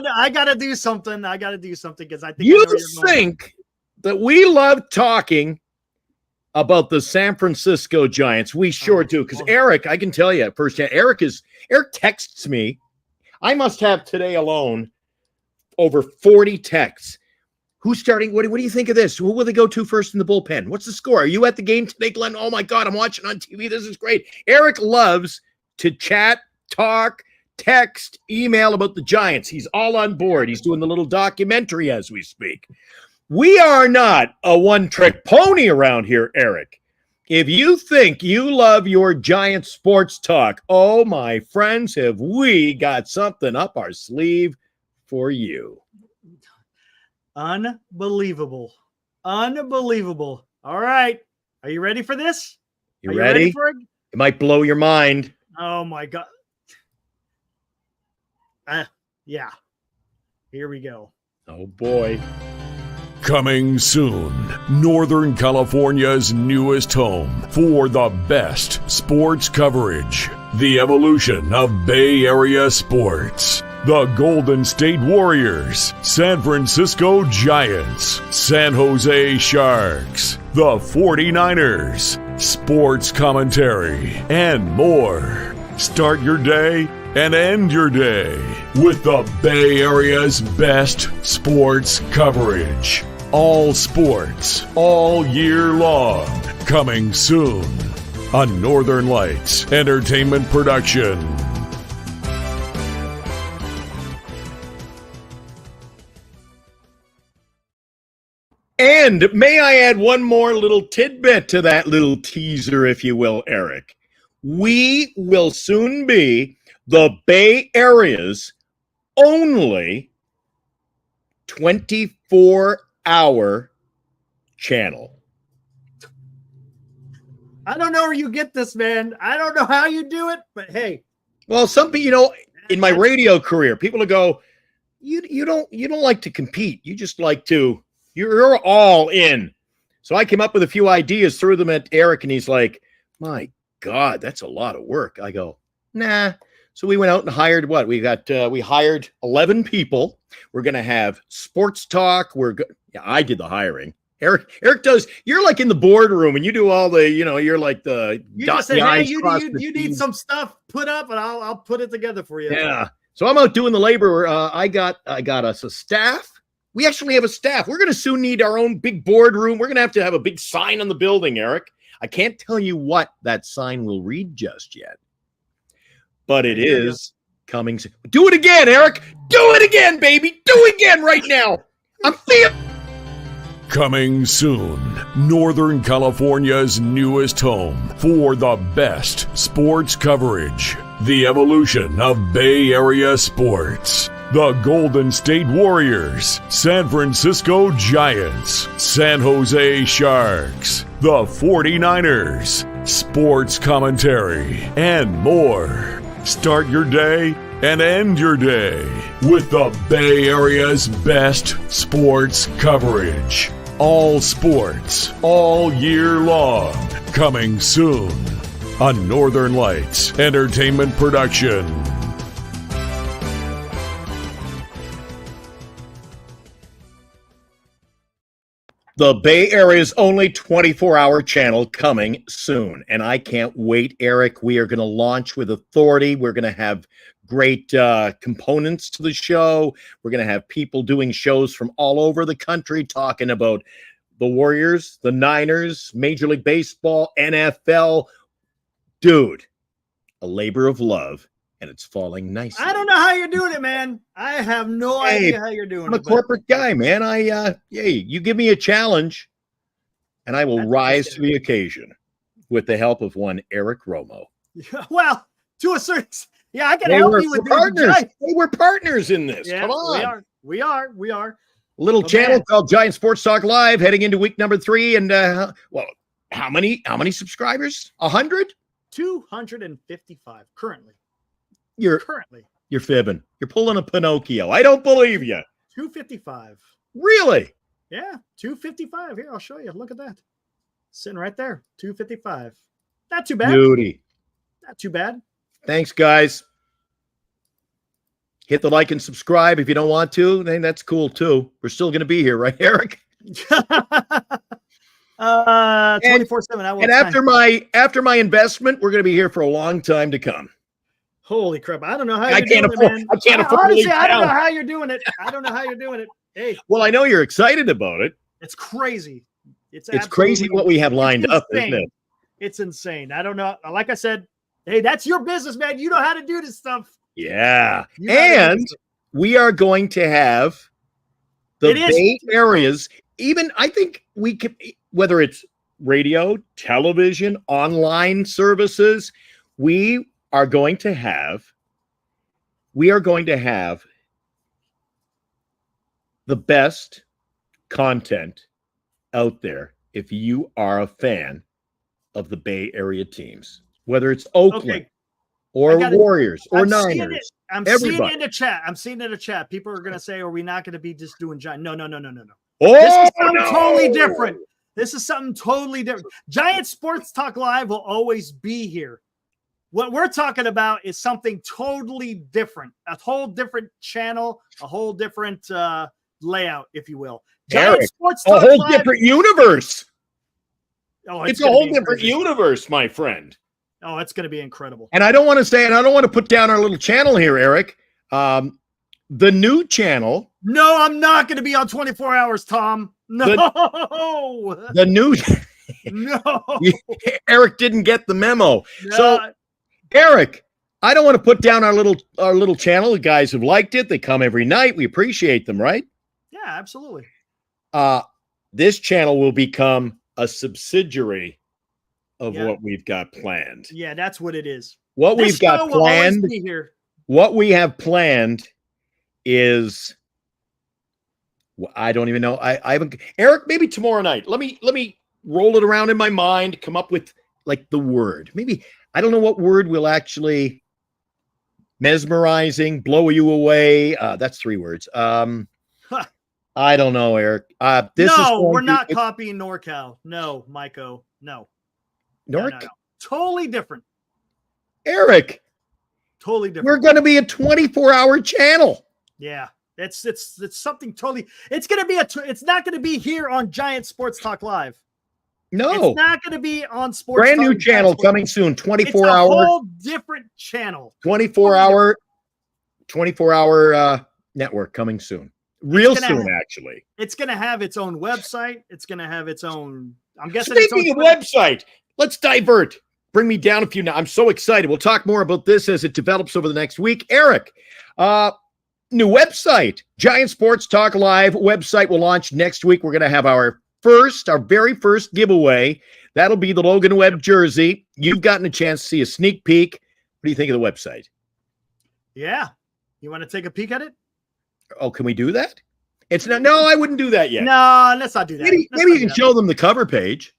I gotta do something. Because I think you think that we love talking about the San Francisco Giants. We sure do. Because Eric, I can tell you firsthand, Eric texts me. I must have today alone over 40 texts. Who's starting? What do you think of this? Who will they go to first in the bullpen? What's the score? Are you at the game today, Glenn? Oh my God, I'm watching on TV. This is great. Eric loves to chat, talk, text, email about the Giants. He's all on board. He's doing the little documentary as we speak. We are not a one-trick pony around here, Eric. If you think you love your Giant sports talk, oh, my friends, have we got something up our sleeve for you. Unbelievable. All right. Are you ready for this? You ready for it? It might blow your mind. Oh, my God. Yeah. Here we go. Oh, boy. Coming soon, Northern California's newest home for the best sports coverage. The evolution of Bay Area sports. The Golden State Warriors, San Francisco Giants, San Jose Sharks, the 49ers, sports commentary, and more. Start your day and end your day with the Bay Area's best sports coverage. All sports, all year long. Coming soon. A Northern Lights Entertainment production. And may I add one more little tidbit to that little teaser, if you will, Eric. We will soon be the Bay Area's only 24-hour channel. I don't know where you get this, man. I don't know how you do it, but hey. Well, some people, in my radio career, people will go, you don't like to compete. You just like to, you're all in. So I came up with a few ideas, threw them at Eric, and he's like, my God, that's a lot of work. I go, nah. So we went out and hired what? We hired 11 people. We're going to have sports talk. I did the hiring. Eric does. You're like in the boardroom and you do all the, you're like the. You just say, hey, you need some stuff put up, and I'll put it together for you. Yeah. So I'm out doing the labor. I got us a staff. We actually have a staff. We're going to soon need our own big boardroom. We're going to have a big sign on the building, Eric. I can't tell you what that sign will read just yet, but it is coming soon. Do it again, Eric. Do it again, baby. Do it again right now. I'm feeling. Coming soon, Northern California's newest home for the best sports coverage. The evolution of Bay Area sports. The Golden State Warriors, San Francisco Giants, San Jose Sharks, the 49ers, sports commentary, and more. Start your day and end your day with the Bay Area's best sports coverage. All sports, all year long. Coming soon on Northern Lights Entertainment Production. The Bay Area's only 24-hour channel coming soon. And I can't wait, Eric. We are going to launch with authority. We're going to have great components to the show. We're going to have people doing shows from all over the country talking about the Warriors, the Niners, Major League Baseball, NFL. Dude, a labor of love, and it's falling nicely. I don't know how you're doing it, man. I have no idea how you're doing it. I'm a corporate guy, man. You give me a challenge, and I will rise to the occasion with the help of one Eric Romo. Well, to a certain I can help you with partners. Hey, we're partners in this. Yeah, come on. We are. A little channel called Giant Sports Talk Live, heading into week number 3. And how many subscribers? 100? 255 currently. You're fibbing. You're pulling a Pinocchio. I don't believe you. 255. Really? Yeah, 255. Here, I'll show you. Look at that. Sitting right there. 255. Not too bad. Beauty. Not too bad. Thanks, guys. Hit the like and subscribe if you don't want to. Then that's cool too. We're still going to be here, right, Eric? 24/7. And after my investment, we're going to be here for a long time to come. Holy crap! I don't know how I can't afford. Honestly, I don't know how you're doing it. I don't know how you're doing it. Hey, well, I know you're excited about it. It's crazy. It's crazy what we have lined up, isn't it? It's insane. I don't know. Like I said, hey, that's your business, man. You know how to do this stuff. Yeah, and we are going to have the Bay Areas. Even I think we could, whether it's radio, television, online services, we are going to have the best content out there if you are a fan of the Bay Area teams, whether it's Oakland or Warriors or Niners. I'm seeing it in the chat. People are going to say, are we not going to be just doing Giant? No. Oh, this is something totally different. This is something totally different. Giant Sports Talk Live will always be here. What we're talking about is something totally different, a whole different channel, a whole different layout, if you will. Giant Sports Talk a whole Live, different universe. Oh, it's a whole different universe, my friend. Oh, it's going to be incredible. And I don't want to say, and I don't want to put down our little channel here, Eric. The new channel. No, I'm not going to be on 24 hours, Tom. No. The new. No. Eric didn't get the memo. No. So, Eric, I don't want to put down our little channel. The guys have liked it. They come every night. We appreciate them, right? Yeah, absolutely. This channel will become a subsidiary of what we've got planned. Yeah, that's what it is. What we've got planned. What we have planned is, I don't even know. I haven't. Eric, maybe tomorrow night. Let me roll it around in my mind. Come up with like the word. Maybe I don't know what word will actually mesmerizing, blow you away. That's 3 words. I don't know, Eric. We're not copying NorCal. No, Maiko. No. Totally different. Eric, Totally different. We're going to be a 24-hour channel. Yeah. It's something totally. It's going to be it's not going to be here on Giant Sports Talk Live. No. It's not going to be on Sports Brand Talk new channel Sports. coming soon. 24 It's a hour. whole different channel. 24 hour network coming soon. Real soon, actually. It's going to have its own website. It's going to have its own. I'm guessing. Speaking of website, let's divert. Bring me down a few now. I'm so excited. We'll talk more about this as it develops over the next week. Eric, new website, Giant Sports Talk Live website will launch next week. We're going to have our very first giveaway. That'll be the Logan Webb jersey. You've gotten a chance to see a sneak peek. What do you think of the website? Yeah. You want to take a peek at it? Oh, can we do that? It's not. No, I wouldn't do that yet. No, let's not do that. Maybe you can show them the cover page,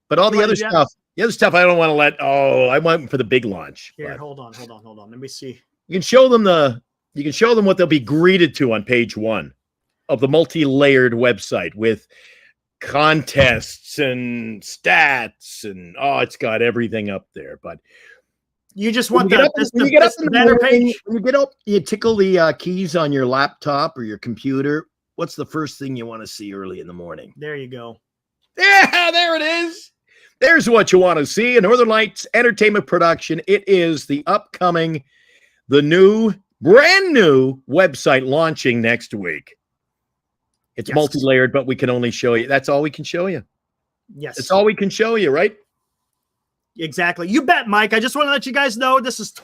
but all the other stuff. The other stuff I don't want to let. Oh, I want for the big launch. Here, hold on. Let me see. You can show them what they'll be greeted to on page 1 of the multi-layered website with contests and stats and it's got everything up there. But you just want when you get up you tickle the keys on your laptop or your computer. What's the first thing you want to see early in the morning? There you go. Yeah, there it is. There's what you want to see. A Northern Lights entertainment production. It is the brand new website launching next week. It's multi-layered, but we can only show you. That's all we can show you. Yes. That's all we can show you, right? Exactly. You bet, Mike. I just want to let you guys know this is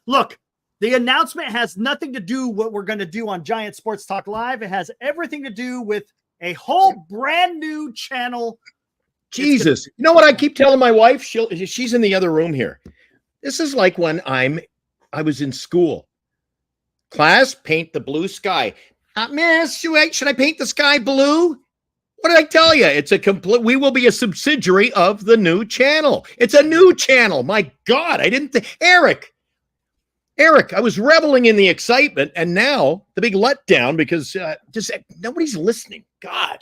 look, the announcement has nothing to do with what we're going to do on Giant Sports Talk Live. It has everything to do with a whole brand new channel. Jesus. You know what I keep telling my wife? She's in the other room here. This is like when I was in school. Class, paint the blue sky. Miss, should I paint the sky blue? What did I tell you? We will be a subsidiary of the new channel. It's a new channel. My God, I didn't think. Eric, I was reveling in the excitement, and now the big letdown because just nobody's listening. God,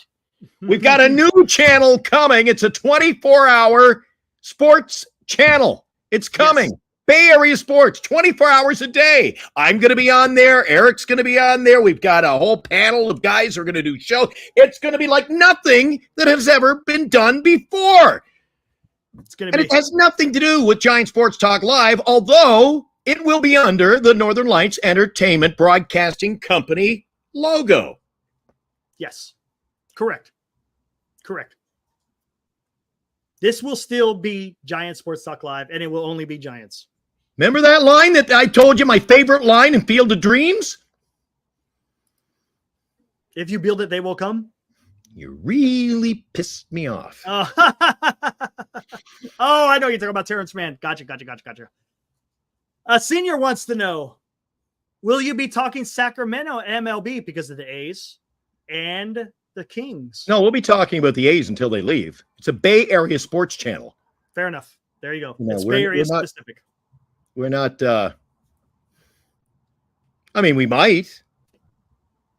we've got a new channel coming. It's a 24-hour sports channel. It's coming. Yes. Bay Area sports, 24 hours a day. I'm going to be on there. Eric's going to be on there. We've got a whole panel of guys who are going to do shows. It's going to be like nothing that has ever been done before. It has nothing to do with Giant Sports Talk Live, although it will be under the Northern Lights Entertainment Broadcasting Company logo. Yes, correct. This will still be Giant Sports Talk Live, and it will only be Giants. Remember that line that I told you, my favorite line in Field of Dreams? If you build it, they will come. You really pissed me off. Oh, I know you're talking about Terrence Mann. Gotcha. A senior wants to know, will you be talking Sacramento MLB because of the A's and the Kings? No, we'll be talking about the A's until they leave. It's a Bay Area sports channel. Fair enough. There you go. No, it's Bay Area specific. We're not, we might.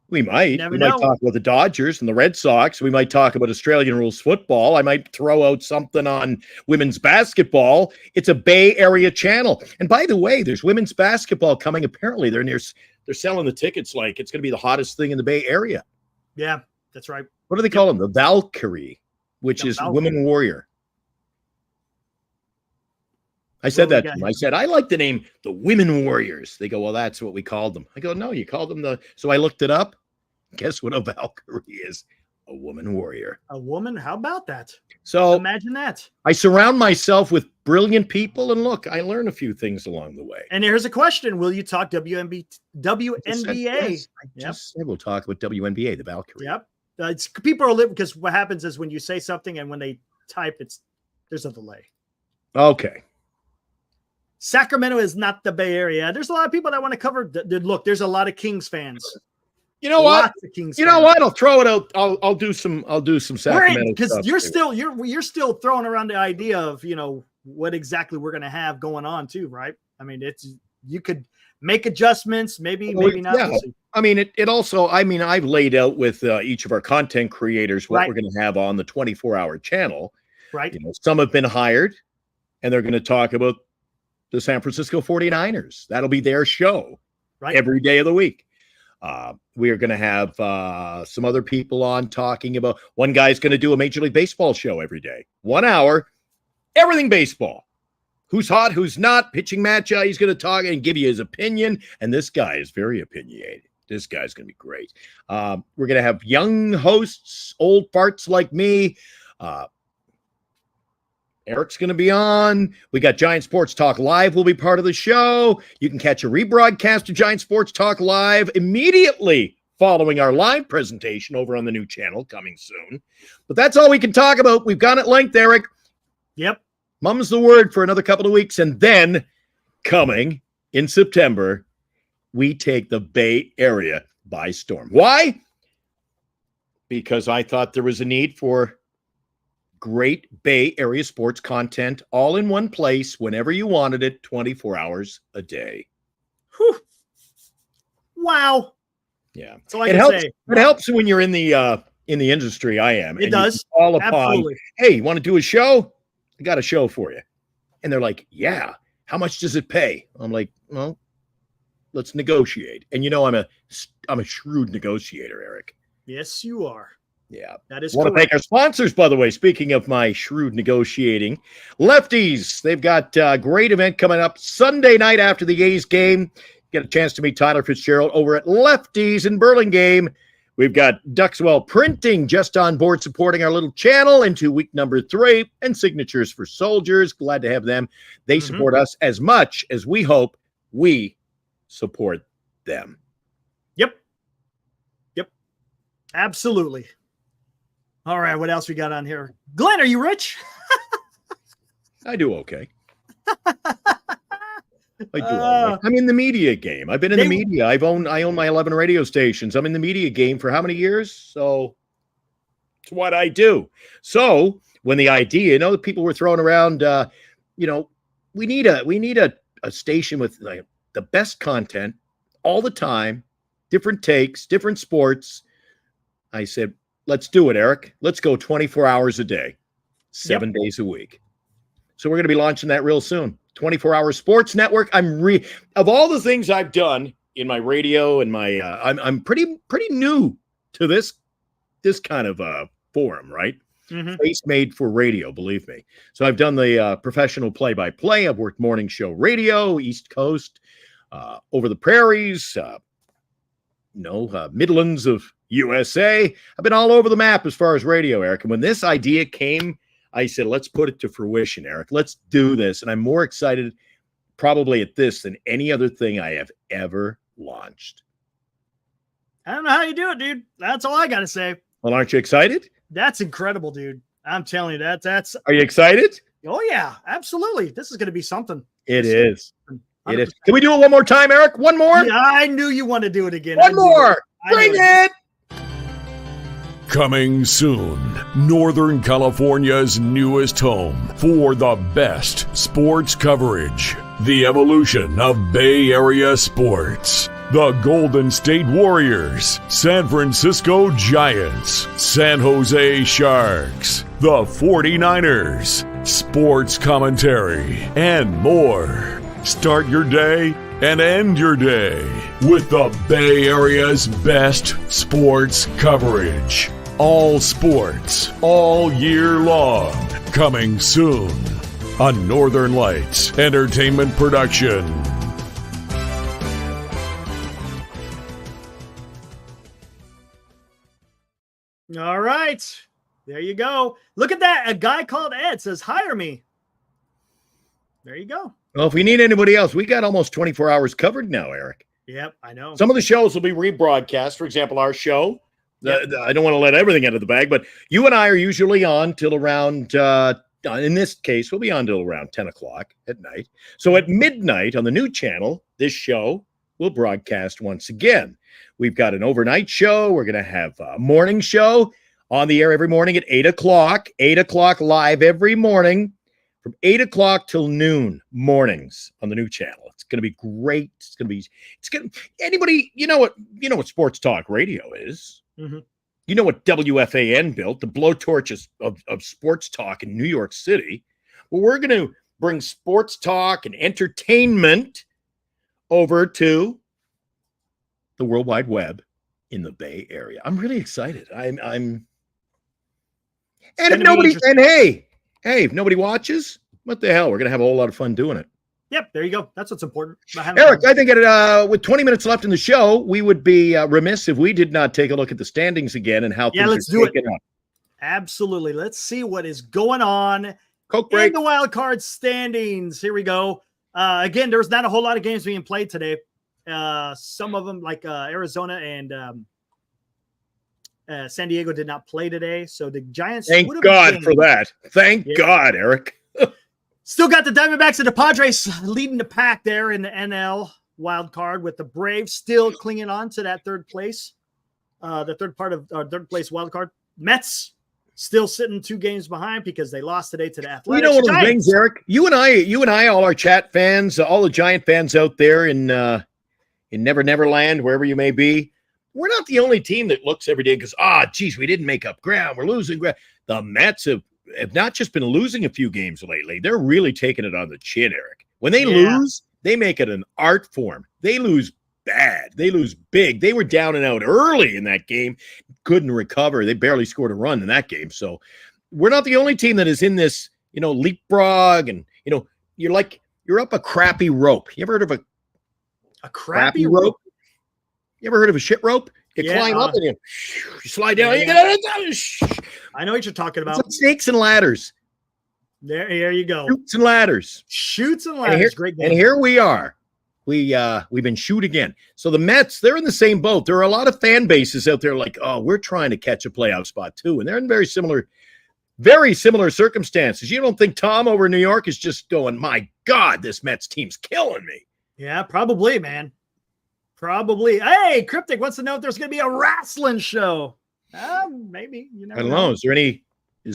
We might talk about the Dodgers and the Red Sox. We might talk about Australian rules football. I might throw out something on women's basketball. It's a Bay Area channel. And by the way, there's women's basketball coming. Apparently, they're selling the tickets like it's going to be the hottest thing in the Bay Area. Yeah, that's right. What do they call them? The Valkyrie, which is Women Warrior. I said that to them. I said, I like the name the Women Warriors. They go, well, that's what we called them. I go, no, you called them so I looked it up. Guess what a Valkyrie is? A woman warrior. A woman? How about that? So imagine that. I surround myself with brilliant people, and look, I learn a few things along the way. And here's a question. Will you talk WNBA? I just said we'll talk about WNBA, the Valkyrie. Yep. People are living because what happens is when you say something and when they type, there's a delay. Okay. Sacramento is not the Bay Area. There's a lot of people that want to cover. Look, there's a lot of Kings fans. You know what? You know what? I'll throw it out. I'll do some Sacramento because you're still throwing around the idea of what exactly we're going to have going on too, right? I mean, you could make adjustments, maybe not. Yeah. I mean, it also. I mean, I've laid out with each of our content creators what we're going to have on the 24-hour channel. Right. Some have been hired, and they're going to talk about the San Francisco 49ers. That'll be their show Right. every day of the week. We are going to have some other people on talking about, one guy's going to do a Major League Baseball show every day. 1 hour, everything baseball. Who's hot, who's not, pitching matchup. He's going to talk and give you his opinion. And this guy is very opinionated. This guy's going to be great. We're going to have young hosts, old farts like me. Eric's going to be on. We got Giant Sports Talk Live will be part of the show. You can catch a rebroadcast of Giant Sports Talk Live immediately following our live presentation over on the new channel coming soon. But that's all we can talk about. We've gone at length, Eric. Yep. Mum's the word for another couple of weeks. And then coming in September, we take the Bay Area by storm. Why? Because I thought there was a need for great Bay Area sports content all in one place whenever you wanted it, 24 hours a day. Whew. Wow. Yeah. That's all I It can helps. say. It helps when you're in the industry I am. It and does. you call upon, Absolutely. hey, you want to do a show? I got a show for you. And they're like, yeah. How much does it pay? I'm like, well, let's negotiate. And you know, I'm a shrewd negotiator, Eric. Yes, you are. Yeah. That is I want to correct. thank our sponsors, by the way. Speaking of my shrewd negotiating, Lefties. They've got a great event coming up Sunday night after the A's game. Get a chance to meet Tyler Fitzgerald over at Lefties in Burlingame. We've got Duxwell Printing just on board supporting our little channel into week number 3, and Signatures for Soldiers. Glad to have them. They support us as much as we hope we support them. Yep. Absolutely. All right. What else we got on here? Glenn, are you rich? I do okay. I do. I'm in the media game. I've been in the media. I own my 11 radio stations. I'm in the media game for how many years? So it's what I do. So when the idea, the people were throwing around, we need a station with like the best content all the time, different takes, different sports. I said, let's do it, Eric. Let's go 24 hours a day, 7 days a week. So we're going to be launching that real soon. 24-hour sports network. Of all the things I've done in my radio and my, I'm pretty new to this kind of forum, right? Face made for radio, believe me. So I've done the professional play-by-play. I've worked morning show radio, East Coast, over the prairies, Midlands of USA. I've been all over the map as far as radio, Eric. And when this idea came, I said, let's put it to fruition, Eric. Let's do this. And I'm more excited probably at this than any other thing I have ever launched. I don't know how you do it, dude. That's all I got to say. Well, aren't you excited? That's incredible, dude. I'm telling you, that's. Are you excited? Oh, yeah, absolutely. This is going to be something. It is. 100%. It is. Can we do it one more time, Eric? One more? Yeah, I knew you want to do it again. One more. Bring it. Coming soon, Northern California's newest home for the best sports coverage. The evolution of Bay Area sports. The Golden State Warriors, San Francisco Giants, San Jose Sharks, the 49ers, sports commentary, and more. Start your day and end your day with the Bay Area's best sports coverage. All sports, all year long. Coming soon on Northern Lights Entertainment Production. All right. There you go. Look at that. A guy called Ed says, hire me. There you go. Well, if we need anybody else, we got almost 24 hours covered now, Eric. Yep, I know. Some of the shows will be rebroadcast. For example, our show. I don't want to let everything out of the bag, but you and I are usually on till around, in this case, we'll be on till around 10 o'clock at night. So at midnight on the new channel, this show will broadcast once again. We've got an overnight show. We're going to have a morning show on the air every morning at 8 o'clock. 8 o'clock live every morning from 8 o'clock till noon mornings on the new channel. It's going to be great. It's going to anybody, you know what sports talk radio is. Mm-hmm. You know what WFAN built, the blowtorch of sports talk in New York City. Well, we're going to bring sports talk and entertainment over to the World Wide Web in the Bay Area. I'm really excited. And if nobody watches, what the hell? We're gonna have a whole lot of fun doing it. Yep, there you go. That's what's important. Eric, I think with 20 minutes left in the show, we would be remiss if we did not take a look at the standings again and how things are taken up. Absolutely. Let's see what is going on Coke break. in the wild card standings. Here we go. Again, there's not a whole lot of games being played today. Some of them, like Arizona and San Diego, did not play today. So the Giants. Thank God for that. Thank God, Eric. Still got the Diamondbacks and the Padres leading the pack there in the NL wild card, with the Braves still clinging on to that third place. The third place wild card. Mets still sitting 2 games behind because they lost today to the Athletics. You know one of the things, Eric? You and I, all our chat fans, all the Giant fans out there in Neverland, wherever you may be, we're not the only team that looks every day and goes, geez, we didn't make up ground. We're losing ground. The Mets have not just been losing a few games lately. They're really taking it on the chin, Eric. When they lose, they make it an art form. They lose bad. They lose big. They were down and out early in that game, couldn't recover. They barely scored a run in that game. So we're not the only team that is in this, leapfrog, and you're up a crappy rope. You ever heard of a crappy rope? You ever heard of a shit rope? You climb up and you slide down. I know what you're talking about. It's like snakes and ladders. There you go. Shoots and ladders. Great game. And here we are. We've been shoot again. So the Mets, they're in the same boat. There are a lot of fan bases out there like, we're trying to catch a playoff spot too. And they're in very similar circumstances. You don't think Tom over in New York is just going, my God, this Mets team's killing me. Yeah, probably, man. Probably. Hey, Cryptic wants to know if there's going to be a wrestling show. Maybe. I don't know. Is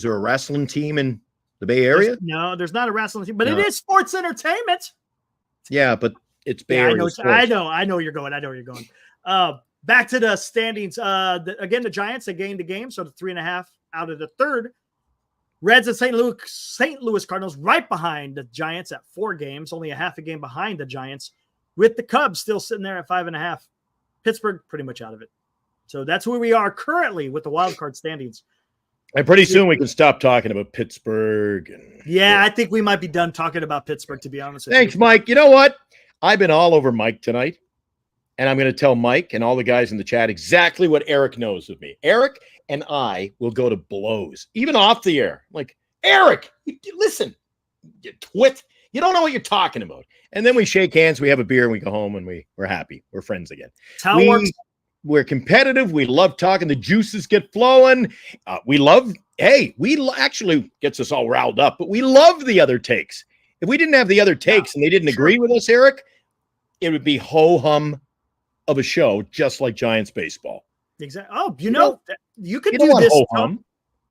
there a wrestling team in the Bay Area? No, there's not a wrestling team, but it is sports entertainment. Yeah, but it's Bay Area. I know where you're going. Back to the standings. Again, the Giants, they gained the game, so the 3.5 out of the third. Reds and St. Louis Cardinals right behind the Giants at 4 games, only a half a game behind the Giants, with the Cubs still sitting there at 5.5. Pittsburgh pretty much out of it. So that's where we are currently with the wild card standings. And pretty soon we can stop talking about Pittsburgh. I think we might be done talking about Pittsburgh, to be honest with you. Thanks, Mike. You know what? I've been all over Mike tonight, and I'm going to tell Mike and all the guys in the chat exactly what Eric knows of me. Eric and I will go to blows, even off the air. Like, Eric, listen, you twit. You don't know what you're talking about. And then we shake hands, we have a beer, and we go home, and we're happy. We're friends again. That's how it works. We're competitive. We love talking. The juices get flowing. We actually gets us all riled up, but we love the other takes. If we didn't have the other takes and they didn't agree with us, Eric, it would be ho-hum of a show, just like Giants baseball. Exactly. Oh, you could do this.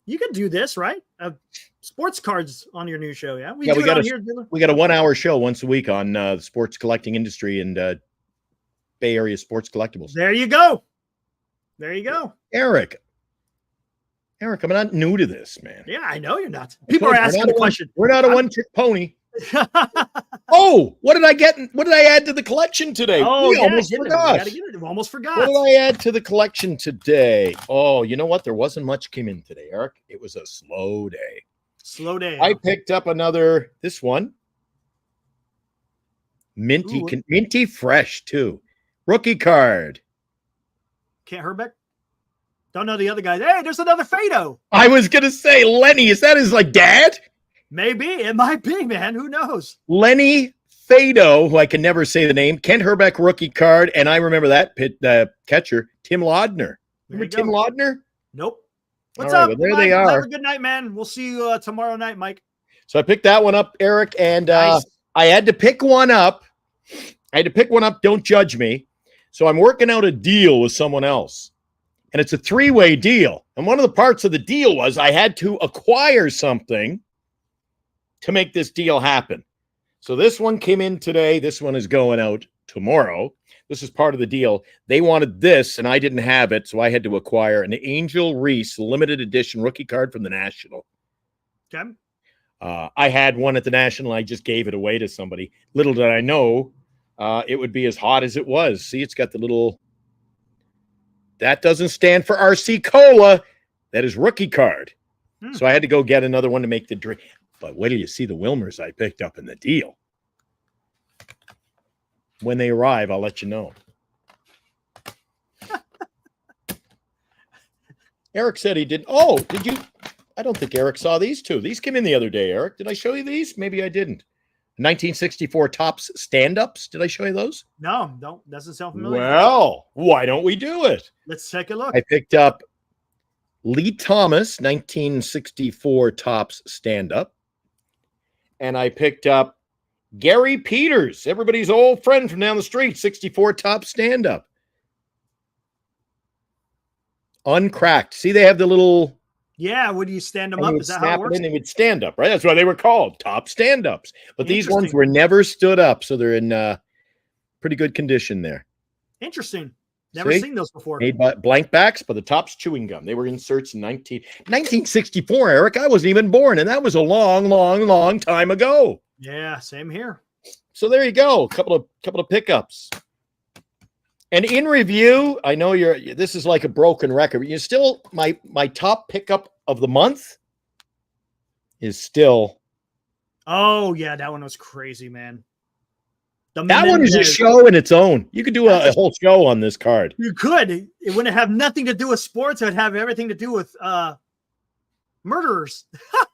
You could do this, right? Sports cards on your new show, yeah? We got a 1-hour show once a week on the sports collecting industry and Bay Area sports collectibles. There you go. Eric, I'm not new to this, man. Yeah, I know you're not. People are asking the question. We're not a one-trick pony. What did I get? What did I add to the collection today? Almost forgot. Almost forgot. What did I add to the collection today? Oh, you know what? There wasn't much came in today, Eric. It was a slow day. I picked up this one. Minty fresh too. Rookie card. Kent Herbeck? Don't know the other guys. Hey, there's another Fado. I was going to say, Lenny, is that his dad? Maybe. It might be, man. Who knows? Lenny Fado, who I can never say the name. Kent Herbeck rookie card. And I remember that catcher, Tim Laudner. Remember Tim Laudner? Nope. What's up? Well, there they are. Have a good night, man. We'll see you tomorrow night, Mike. So I picked that one up, Eric. And nice. I had to pick one up. Don't judge me. So I'm working out a deal with someone else. And it's a 3-way deal. And one of the parts of the deal was I had to acquire something to make this deal happen. So this one came in today. This one is going out tomorrow. This is part of the deal. They wanted this, and I didn't have it, so I had to acquire an Angel Reese limited edition rookie card from the National. Okay. I had one at the National. I just gave it away to somebody. Little did I know it would be as hot as it was. See, it's got the little. That doesn't stand for RC Cola. That is rookie card. So I had to go get another one to make the drink. But wait till you see the Wilmers I picked up in the deal. When they arrive, I'll let you know. Eric said he did. Oh, did you? I don't think Eric saw these two. These came in the other day, Eric. Did I show you these? Maybe I didn't. 1964 Topps stand-ups. Did I show you those? No, don't. Doesn't sound familiar. Well, why don't we do it? Let's take a look. I picked up Lee Thomas, 1964 Topps stand-up. And I picked up Gary Peters, everybody's old friend from down the street, 64 Topps stand-up. Uncracked. See, they have the little... Yeah, would you stand them up? Is that how it works? And they would stand up, right? That's why they were called top stand-ups. But these ones were never stood up, so they're in pretty good condition there. Interesting. Never seen those before. Made by blank backs, but the Topps chewing gum. They were inserts in 1964, Eric. I wasn't even born, and that was a long, long, long time ago. Yeah, same here. So there you go. A couple of pickups. And in review, I know this is like a broken record. You're still my top pickup of the month is still. Oh yeah, that one was crazy, man. That one is a show in its own. You could do a whole show on this card. You could. It wouldn't have nothing to do with sports. It would have everything to do with murderers.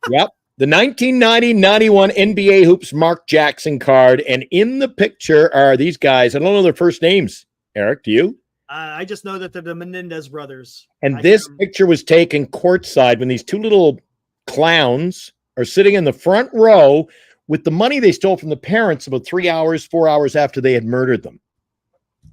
Yep. The 1990-91 NBA Hoops Mark Jackson card. And in the picture are these guys. I don't know their first names. Eric, do you? I just know that they're the Menendez brothers. And this picture was taken courtside when these two little clowns are sitting in the front row with the money they stole from the parents about 4 hours after they had murdered them.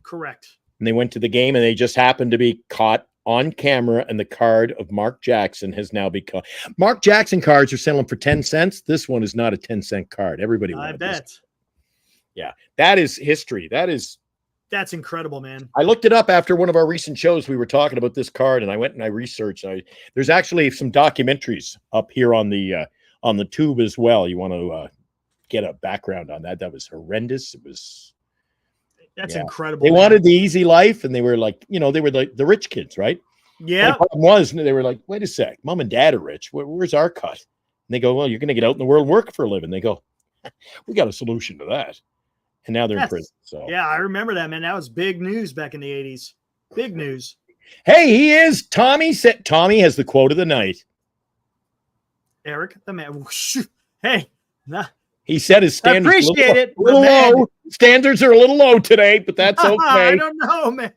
Correct. And they went to the game and they just happened to be caught on camera, and the card of Mark Jackson has now become. Mark Jackson cards are selling for 10 cents. This one is not a 10-cent card. Everybody wanted I bet. This. Yeah, that is history. That's incredible, man. I looked it up after one of our recent shows. We were talking about this card, and I went and I researched. There's actually some documentaries up here on the tube as well. You want to get a background on that? That was horrendous. That's incredible. They wanted the easy life, and they were like, they were like the rich kids, right? Yeah. The problem was, they were like, wait a sec, mom and dad are rich. Where's our cut? And they go, well, you're going to get out in the world and work for a living. They go, we got a solution to that. And now they're in prison. So yeah, I remember that, man. That was big news back in the 80s. Big news. Hey, he is. Tommy has the quote of the night. Eric, the man. Hey, he said his standards I appreciate it. A little low. Standards are a little low today, but that's okay. I don't know, man.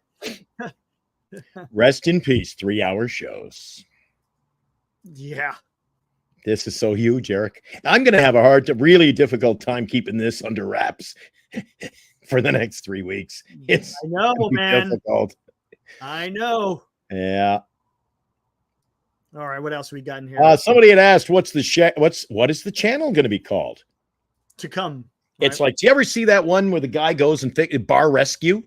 Rest in peace. 3-hour shows. Yeah. This is so huge, Eric. I'm going to have really difficult time keeping this under wraps for the next 3 weeks. I know, man. Difficult. I know. Yeah. All right. What else we got in here? Somebody had asked, what is the channel going to be called? To come. Right? It's like, do you ever see that one where the guy goes and bar rescue?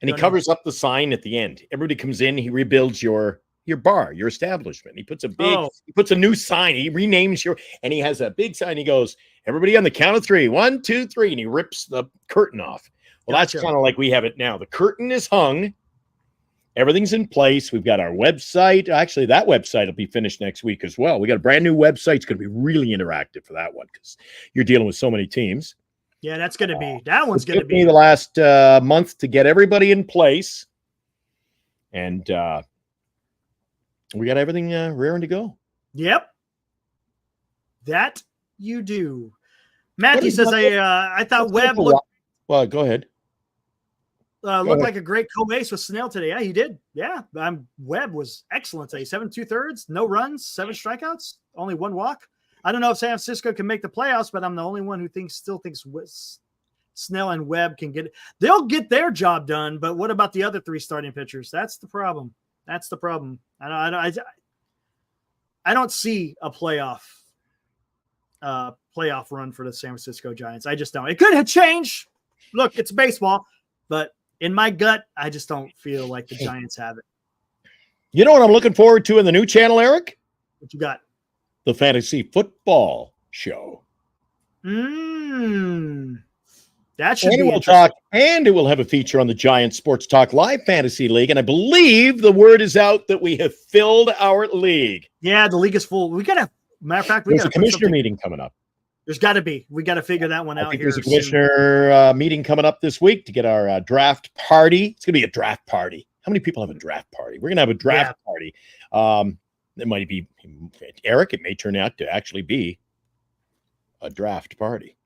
And he covers up the sign at the end. Everybody comes in, he rebuilds your bar, your establishment. He puts he puts a new sign. He renames and he has a big sign. He goes, everybody on the count of 3, 1, 2, 3, and he rips the curtain off. Well, that's kind of like we have it now. The curtain is hung. Everything's in place. We've got our website. Actually, that website will be finished next week as well. We got a brand new website. It's going to be really interactive for that one because you're dealing with so many teams. Yeah, that's going to be. That one's going to be. The last month to get everybody in place. And we got everything raring to go. Yep. That you do. Matthew says, I thought Webb looked. Well, go ahead. Looked like a great co-ace with Snell today. Yeah, he did. Yeah. Webb was excellent today. 7 2/3, no runs, 7 strikeouts, only 1 walk. I don't know if San Francisco can make the playoffs, but I'm the only one who still thinks Snell and Webb can get it. They'll get their job done, but what about the other 3 starting pitchers? That's the problem. That's the problem. I don't see a playoff run for the San Francisco Giants. I just don't. It could have changed. Look, it's baseball, but in my gut, I just don't feel like the Giants have it. You know what I'm looking forward to in the new channel, Eric? What you got? the fantasy football show. That should And be we'll interesting. talk, and it will have a feature on the Giants Sports Talk Live Fantasy League. And I believe the word is out that we have filled our league. Yeah, the league is full. We gotta. Matter of fact, we There's got a commissioner meeting coming up. There's got to be. We got to figure that one I out think here. there's a soon. commissioner meeting coming up this week to get our draft party. It's going to be a draft party. How many people have a draft party? We're going to have a draft party. It might be, Eric, it may turn out to actually be a draft party.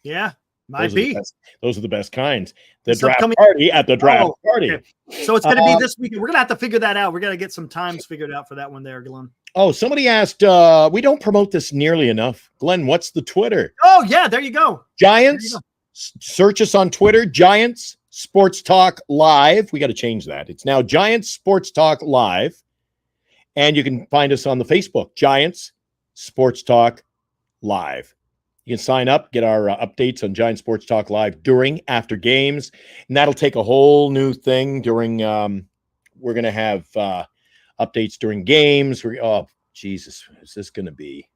Yeah, might be. Those are the best kinds. The It's draft upcoming- party at the draft party. Okay. So it's going to be this weekend. We're going to have to figure that out. We're going to get some times figured out for that one there, Glenn. Oh, somebody asked, we don't promote this nearly enough. Glenn, what's the Twitter? Oh, yeah, there you go. Giants, search us on Twitter, Giants Sports Talk Live. We got to change that. It's now Giants Sports Talk Live. And you can find us on the Facebook, Giants Sports Talk Live. You can sign up, get our updates on Giants Sports Talk Live after games. And that'll take a whole new thing during, we're going to have updates during games. Oh, Jesus, is this going to be?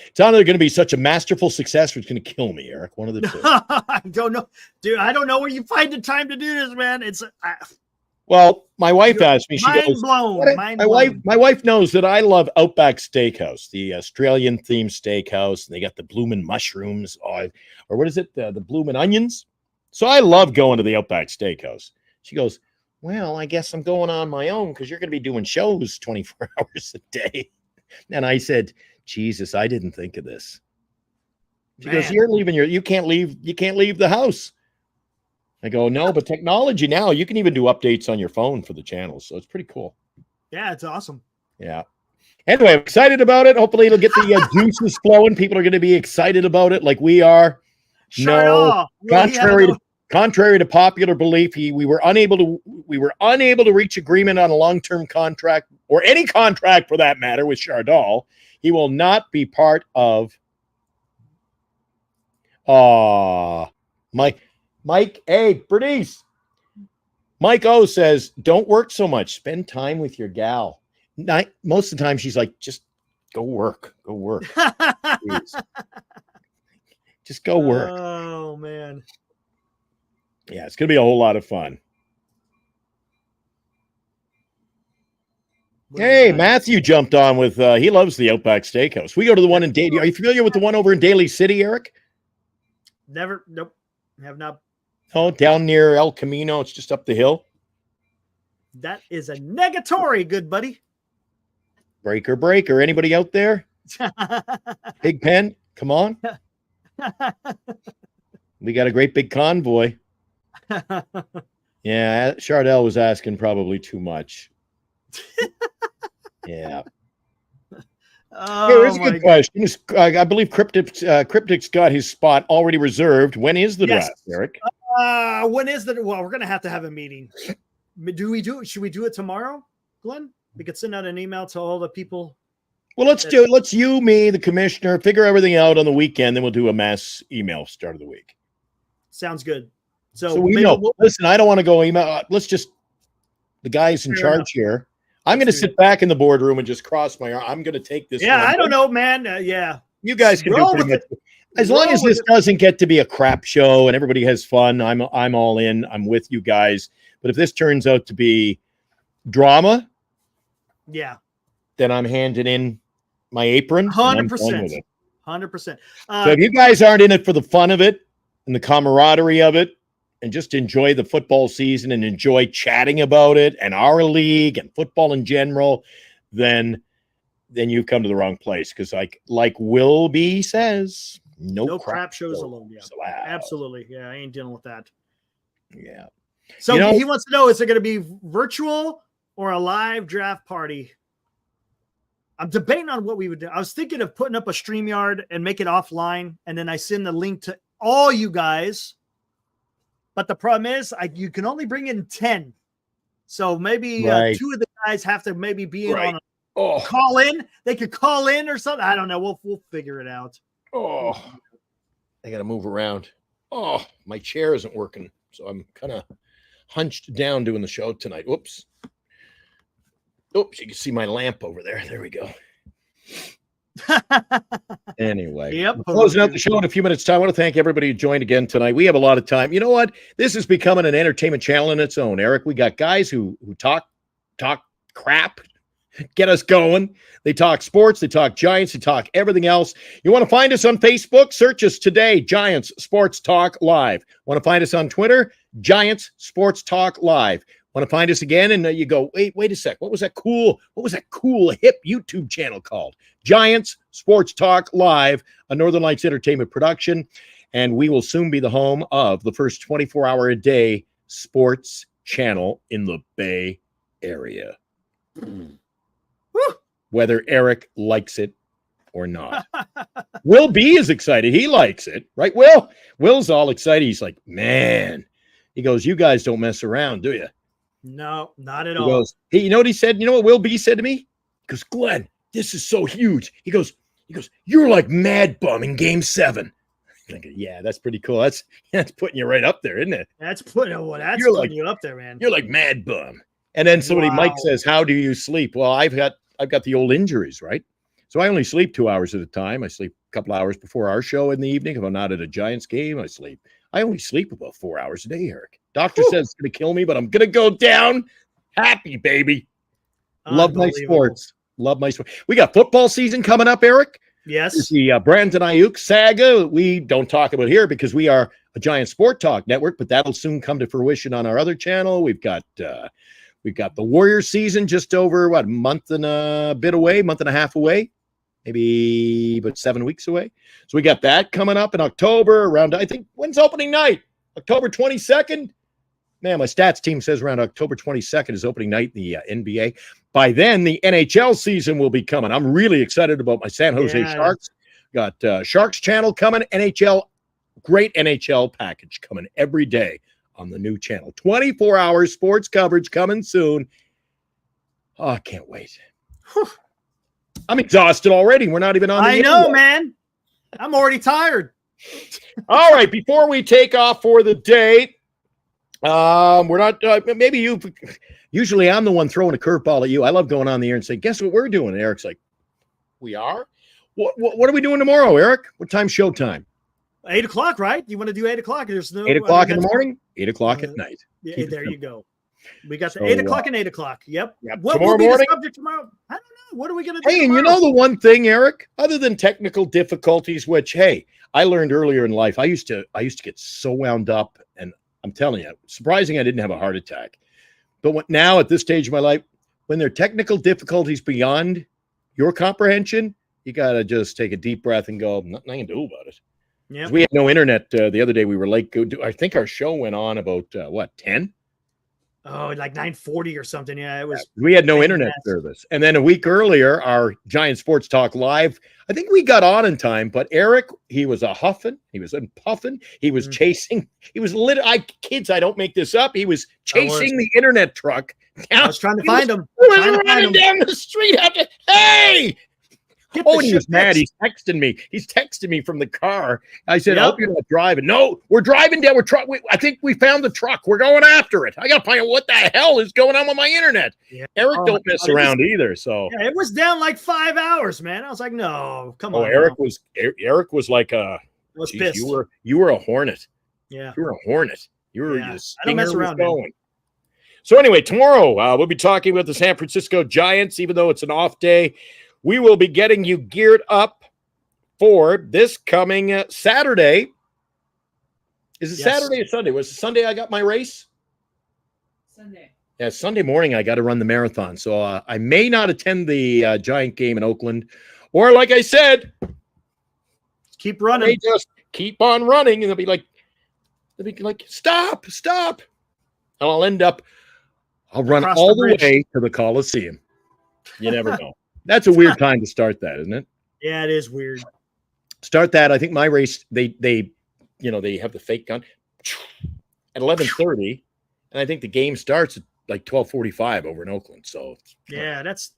It's either going to be such a masterful success or it's going to kill me, Eric. One of the two. I don't know. Dude, I don't know where you find the time to do this, man. It's well, my wife asked me. She mind goes, blown. My wife knows that I love Outback Steakhouse, the Australian themed steakhouse, and they got the bloomin' mushrooms, or what is it, the bloomin' onions? So I love going to the Outback Steakhouse. She goes, well, I guess I'm going on my own because you're going to be doing shows 24 hours a day. And I said, Jesus, I didn't think of this. She goes, you're leaving you can't leave the house. I go, no, but technology now, you can even do updates on your phone for the channels. So it's pretty cool. Yeah, it's awesome. Yeah. Anyway, I'm excited about it. Hopefully it'll get the juices flowing. People are going to be excited about it like we are. Contrary to popular belief, we were unable to reach agreement on a long-term contract or any contract for that matter with Chardal. He will not be part of Mike, hey, Bernice. Mike O says, don't work so much. Spend time with your gal. Most of the time she's like, just go work. Go work. Just go work. Oh, man. Yeah, it's going to be a whole lot of fun. Hey, Matthew jumped on with, he loves the Outback Steakhouse. We go to the one in Daly. Are you familiar with the one over in Daly City, Eric? Never. Nope. Have not. Oh, down near El Camino. It's just up the hill. That is a negatory, good buddy. Breaker. Anybody out there? Big Pen, come on. We got a great big convoy. Yeah, Chardell was asking probably too much. Yeah. Here's a good question. I believe Cryptic's got his spot already reserved. When is the draft, Eric? When is the? Well, we're gonna have to have a meeting. Should we do it tomorrow, Glenn? We could send out an email to all the people. Well, let's do it. Let's me, the commissioner, figure everything out on the weekend. Then we'll do a mass email start of the week. Sounds good. So we know. Listen, I don't want to go email. Let's just the guys in charge here. I'm going to sit back in the boardroom and just cross my arm. I'm going to take this. Yeah, I don't know, man. Yeah, you guys can do pretty much. As long as this doesn't get to be a crap show and everybody has fun, I'm all in. I'm with you guys. But if this turns out to be drama, yeah, then I'm handing in my apron. 100%. 100%. So if you guys aren't in it for the fun of it and the camaraderie of it, and just enjoy the football season and enjoy chatting about it and our league and football in general, then you've come to the wrong place. Because like Will B says, no crap shows alone. Yeah, absolutely. Yeah, I ain't dealing with that. Yeah. So he wants to know, is it going to be virtual or a live draft party? I'm debating on what we would do. I was thinking of putting up a StreamYard and make it offline, and then I send the link to all you guys. But the problem is, you can only bring in 10. So maybe 2 of the guys have to maybe be in on a call in. They could call in or something. I don't know. We'll figure it out. Oh, I got to move around. Oh, my chair isn't working. So I'm kind of hunched down doing the show tonight. Whoops. Oops, you can see my lamp over there. There we go. Anyway, Yep. we're closing out the show in a few minutes' time. I want to thank everybody who joined again tonight. We have a lot of time. You know what? This is becoming an entertainment channel in its own, Eric. We got guys who talk crap, get us going. They talk sports, they talk Giants, they talk everything else. You want to find us on Facebook? Search us today, Giants Sports Talk Live. Want to find us on Twitter? Giants Sports Talk Live. Want to find us again? And you go, wait a sec. What was that cool hip YouTube channel called? Giants Sports Talk Live, a Northern Lights Entertainment production. And we will soon be the home of the first 24-hour-a-day sports channel in the Bay Area. Whether Eric likes it or not. Will B is excited. He likes it, right, Will? Will's all excited. He's like, man. He goes, you guys don't mess around, do you? No, not at He all. goes, hey, you know what he said? You know what Will B said to me? He goes, Glenn, this is so huge. He goes, you're like Mad Bum in Game 7. Thinking, yeah, that's pretty cool. That's putting you right up there, isn't it? That's putting you up there, man. You're like Mad Bum. And then somebody, Mike says, how do you sleep? Well, I've got the old injuries, right? So I only sleep 2 hours at a time. I sleep a couple hours before our show in the evening. If I'm not at a Giants game, I only sleep about 4 hours a day, Eric. Doctor says it's going to kill me, but I'm going to go down happy, baby. Love my sports. We got football season coming up, Eric. Yes. It's the Brandon Ayuk saga. We don't talk about here because we are a Giant Sport Talk network, but that'll soon come to fruition on our other channel. We've got the Warriors season just over, a month and a half away, maybe about 7 weeks away. So we got that coming up in October around, I think, when's opening night? October 22nd? Man, my stats team says around October 22nd is opening night in the NBA. By then, the NHL season will be coming. I'm really excited about my San Jose Sharks. Got Sharks channel coming, great NHL package coming every day on the new channel. 24-hour sports coverage coming soon. Oh, I can't wait. Whew. I'm exhausted already. We're not even on the I know, man. I'm already tired. All right, before we take off for the day, we're not usually I'm the one throwing a curveball at you. I love going on the air and saying, guess what we're doing? And Eric's like, we are? What are we doing tomorrow, Eric? What time's showtime? 8 o'clock, right? You want to do 8 o'clock? There's no 8 o'clock in the morning, 8 o'clock at night. Yeah, there you go. We got the 8 o'clock and 8 o'clock. Yep. What tomorrow will be morning? the subject tomorrow? I don't know. What are we going to do? Hey, and you know the one thing, Eric, other than technical difficulties, which, hey, I learned earlier in life, I used to get so wound up, and I'm telling you, surprising I didn't have a heart attack. But now at this stage of my life, when there are technical difficulties beyond your comprehension, you got to just take a deep breath and go, nothing I can do about it. Yeah, we had no internet the other day. We were late. I think our show went on about 10? Oh, like 9:40 or something. Yeah, it was. We had no internet service, and then a week earlier, our Giant Sports Talk Live. I think we got on in time, but Eric, he was a huffing, he was puffing, he was chasing, he was lit. I don't make this up. He was chasing the internet truck. I was trying to find him. He was running down the street after. Hey. He was mad. He's texting me. He's texting me from the car. I said, I hope you're not driving. No, we're driving down. I think we found the truck. We're going after it. I got to find out what the hell is going on with my internet. Yeah. Eric don't mess around either. So it was down like 5 hours, man. I was like, no, come on. Eric was like pissed. You were a hornet. Yeah. You were a hornet. You were just I don't mess around. Going. So anyway, tomorrow we'll be talking about the San Francisco Giants, even though it's an off day. We will be getting you geared up for this coming Saturday. Is it Saturday or Sunday? Was it Sunday I got my race? Sunday. Yeah, Sunday morning I got to run the marathon. So I may not attend the Giant game in Oakland. Or like I said, keep running. They just keep on running. And they'll be like, stop. And I'll run all the way to the Coliseum. You never know. That's a weird time to start that, isn't it? Yeah, it is weird. Start that. I think my race, they have the fake gun at 11:30, and I think the game starts at like 12:45 over in Oakland. So yeah, that's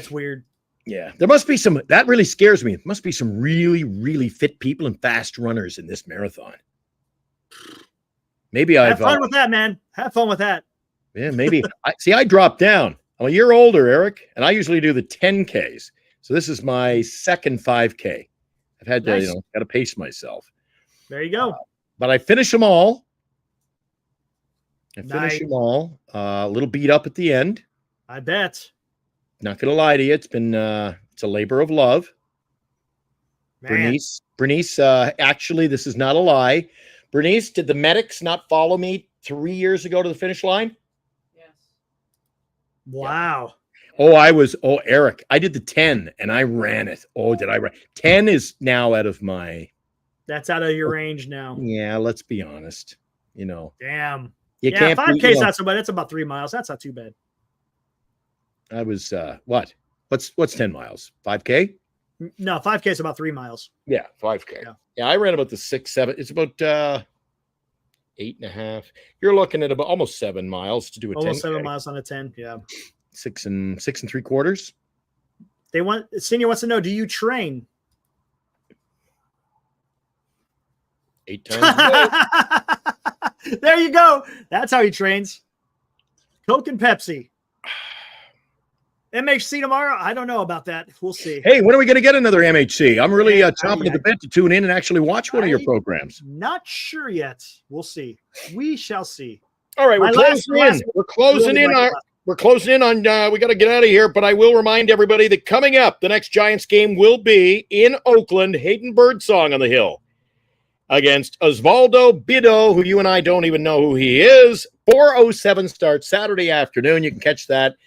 weird. Yeah, there must be some. That really scares me. There must be some really, really fit people and fast runners in this marathon. Maybe have fun with that, man. Have fun with that. Yeah, maybe. I dropped down. I'm a year older, Eric, and I usually do the 10Ks. So this is my second 5K. I've had to, Nice. got to pace myself. There you go. But I finished them all. Nice. A little beat up at the end. I bet. Not going to lie to you. It's been, it's a labor of love. Man. Bernice, actually, this is not a lie. Bernice, did the medics not follow me 3 years ago to the finish line? Yes. Wow. Eric, I did the 10 and I ran it. Oh, did I run? 10 is now out of my. That's out of your range now. Yeah, let's be honest. Damn. You Yeah, can't 5K is not so bad. It's about 3 miles. That's not too bad. I was, what? What's 10 miles? 5K? No, 5K is about 3 miles. Yeah, 5K. Yeah. Yeah, I ran about the 6, 7. It's about 8.5. You're looking at about almost 7 miles to do a 10K. Almost 7 miles on a 10. Yeah. 6 and 3/4. Senior wants to know, do you train? 8 times a day. There you go. That's how he trains. Coke and Pepsi. MHC tomorrow? I don't know about that. We'll see. Hey, when are we going to get another MHC? I'm really chomping at the bit to tune in and actually watch one of your programs. Not sure yet. We'll see. We shall see. All right, we're closing in on. We got to get out of here, but I will remind everybody that coming up, the next Giants game will be in Oakland, Hayden Birdsong on the Hill against Osvaldo Bido, who you and I don't even know who he is. 4:07 start Saturday afternoon. You can catch that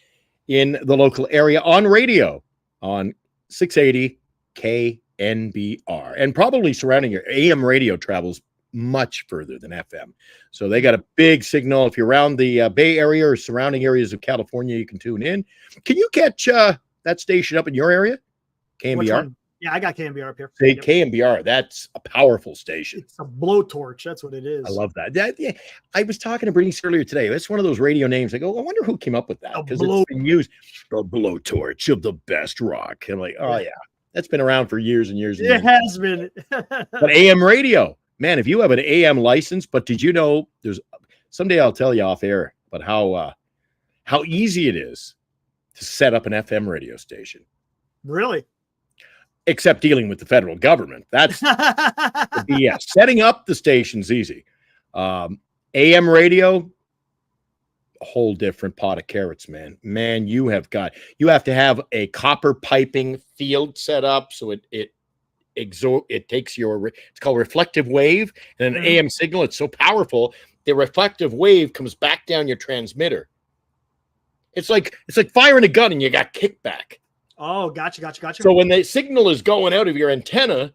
in the local area on radio on 680 KNBR. And probably surrounding your AM radio travels much further than FM. So they got a big signal. If you're around the Bay Area or surrounding areas of California, you can tune in. Can you catch that station up in your area? KNBR? Yeah, I got KNBR up here. Say KNBR, that's a powertorch station. It's a blowtorch. That's what it is. I love that. Yeah, I was talking to Bernice earlier today. That's one of those radio names. I go, I wonder who came up with that, because it's been used. The blowtorch of the best rock. I'm like, oh yeah, that's been around for years and years. And it years. has been. But AM radio, man, if you have an AM license, but did you know someday I'll tell you off air about how easy it is to set up an FM radio station. Really? Except dealing with the federal government. That's the BS. Setting up the station's easy. AM radio, a whole different pot of carrots, man. Man, you have to have a copper piping field set up so it takes it's called reflective wave, and an AM signal. It's so powerful, the reflective wave comes back down your transmitter. It's like firing a gun and you got kickback. Oh, gotcha. So when the signal is going out of your antenna,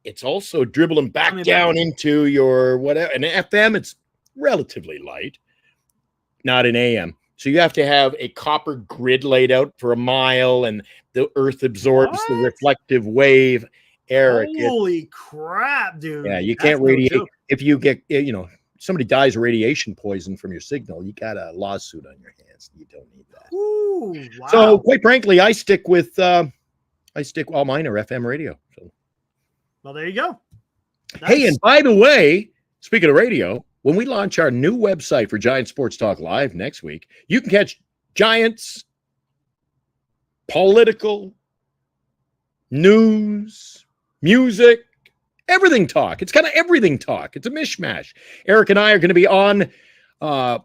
it's also dribbling back down into your whatever. And FM, it's relatively light, not an AM. So you have to have a copper grid laid out for a mile, and the earth absorbs the reflective wave. Eric, holy crap, dude! Yeah, you can't radiate. If you get, somebody dies of radiation poison from your signal, you got a lawsuit on your hands. You don't need that. Ooh, wow. So quite frankly, I stick with all mine are FM radio. So. Well, there you go. Nice. Hey, and by the way, speaking of radio, when we launch our new website for Giants Sports Talk Live next week, you can catch Giants, political, news, music, everything talk. It's kind of everything talk. It's a mishmash. Eric and I are going to be on CKGC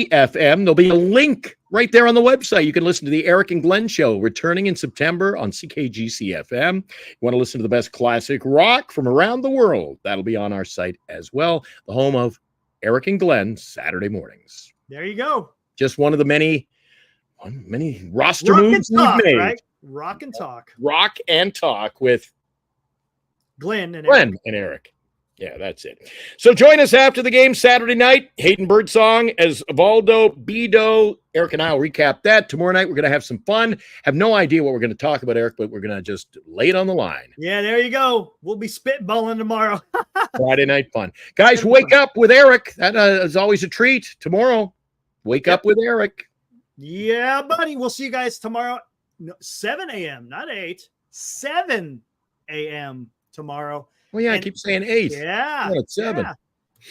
FM. There'll be a link right there on the website. You can listen to the Eric and Glenn Show returning in September on CKGC FM. You want to listen to the best classic rock from around the world? That'll be on our site as well. The home of Eric and Glenn Saturday mornings. There you go. Just one of the many roster moves we've made. Right? Rock and talk. Rock and talk with Glenn and Eric. Yeah, that's it. So join us after the game Saturday night. Hayden Birdsong as Osvaldo Bido. Eric and I will recap that. Tomorrow night, we're going to have some fun. Have no idea what we're going to talk about, Eric, but we're going to just lay it on the line. Yeah, there you go. We'll be spitballing tomorrow. Friday night fun. Guys, wake up with Eric. That is always a treat. Tomorrow, wake up with Eric. Yeah, buddy. We'll see you guys tomorrow. 7 a.m., not 8. 7 a.m. tomorrow. Well, yeah, I keep saying 8. Yeah. Oh, it's 7. Yeah.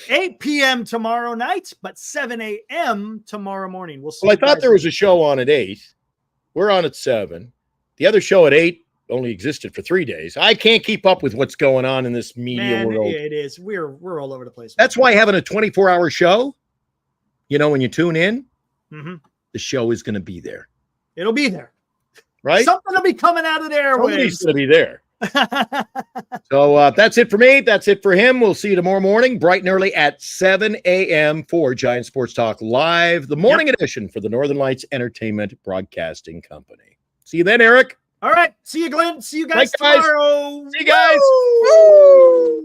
8 p.m. tomorrow night, but 7 a.m. tomorrow morning. We'll see. Well, I thought there was a show on at 8. We're on at 7. The other show at 8 only existed for 3 days. I can't keep up with what's going on in this media world. It is. We're all over the place. That's why having a 24-hour show, when you tune in, the show is going to be there. It'll be there. Right? Something will be coming out of the airwaves. Somebody's going to be there. So that's it for me. That's it for him. We'll see you tomorrow morning, bright and early at 7 a.m. for Giant Sports Talk Live, the morning edition for the Northern Lights Entertainment Broadcasting Company. See you then, Eric. All right. See you, Glenn. See you guys tomorrow. See you guys. Woo!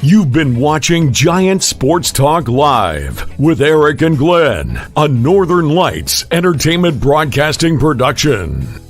You've been watching Giant Sports Talk Live with Eric and Glenn, a Northern Lights Entertainment Broadcasting production.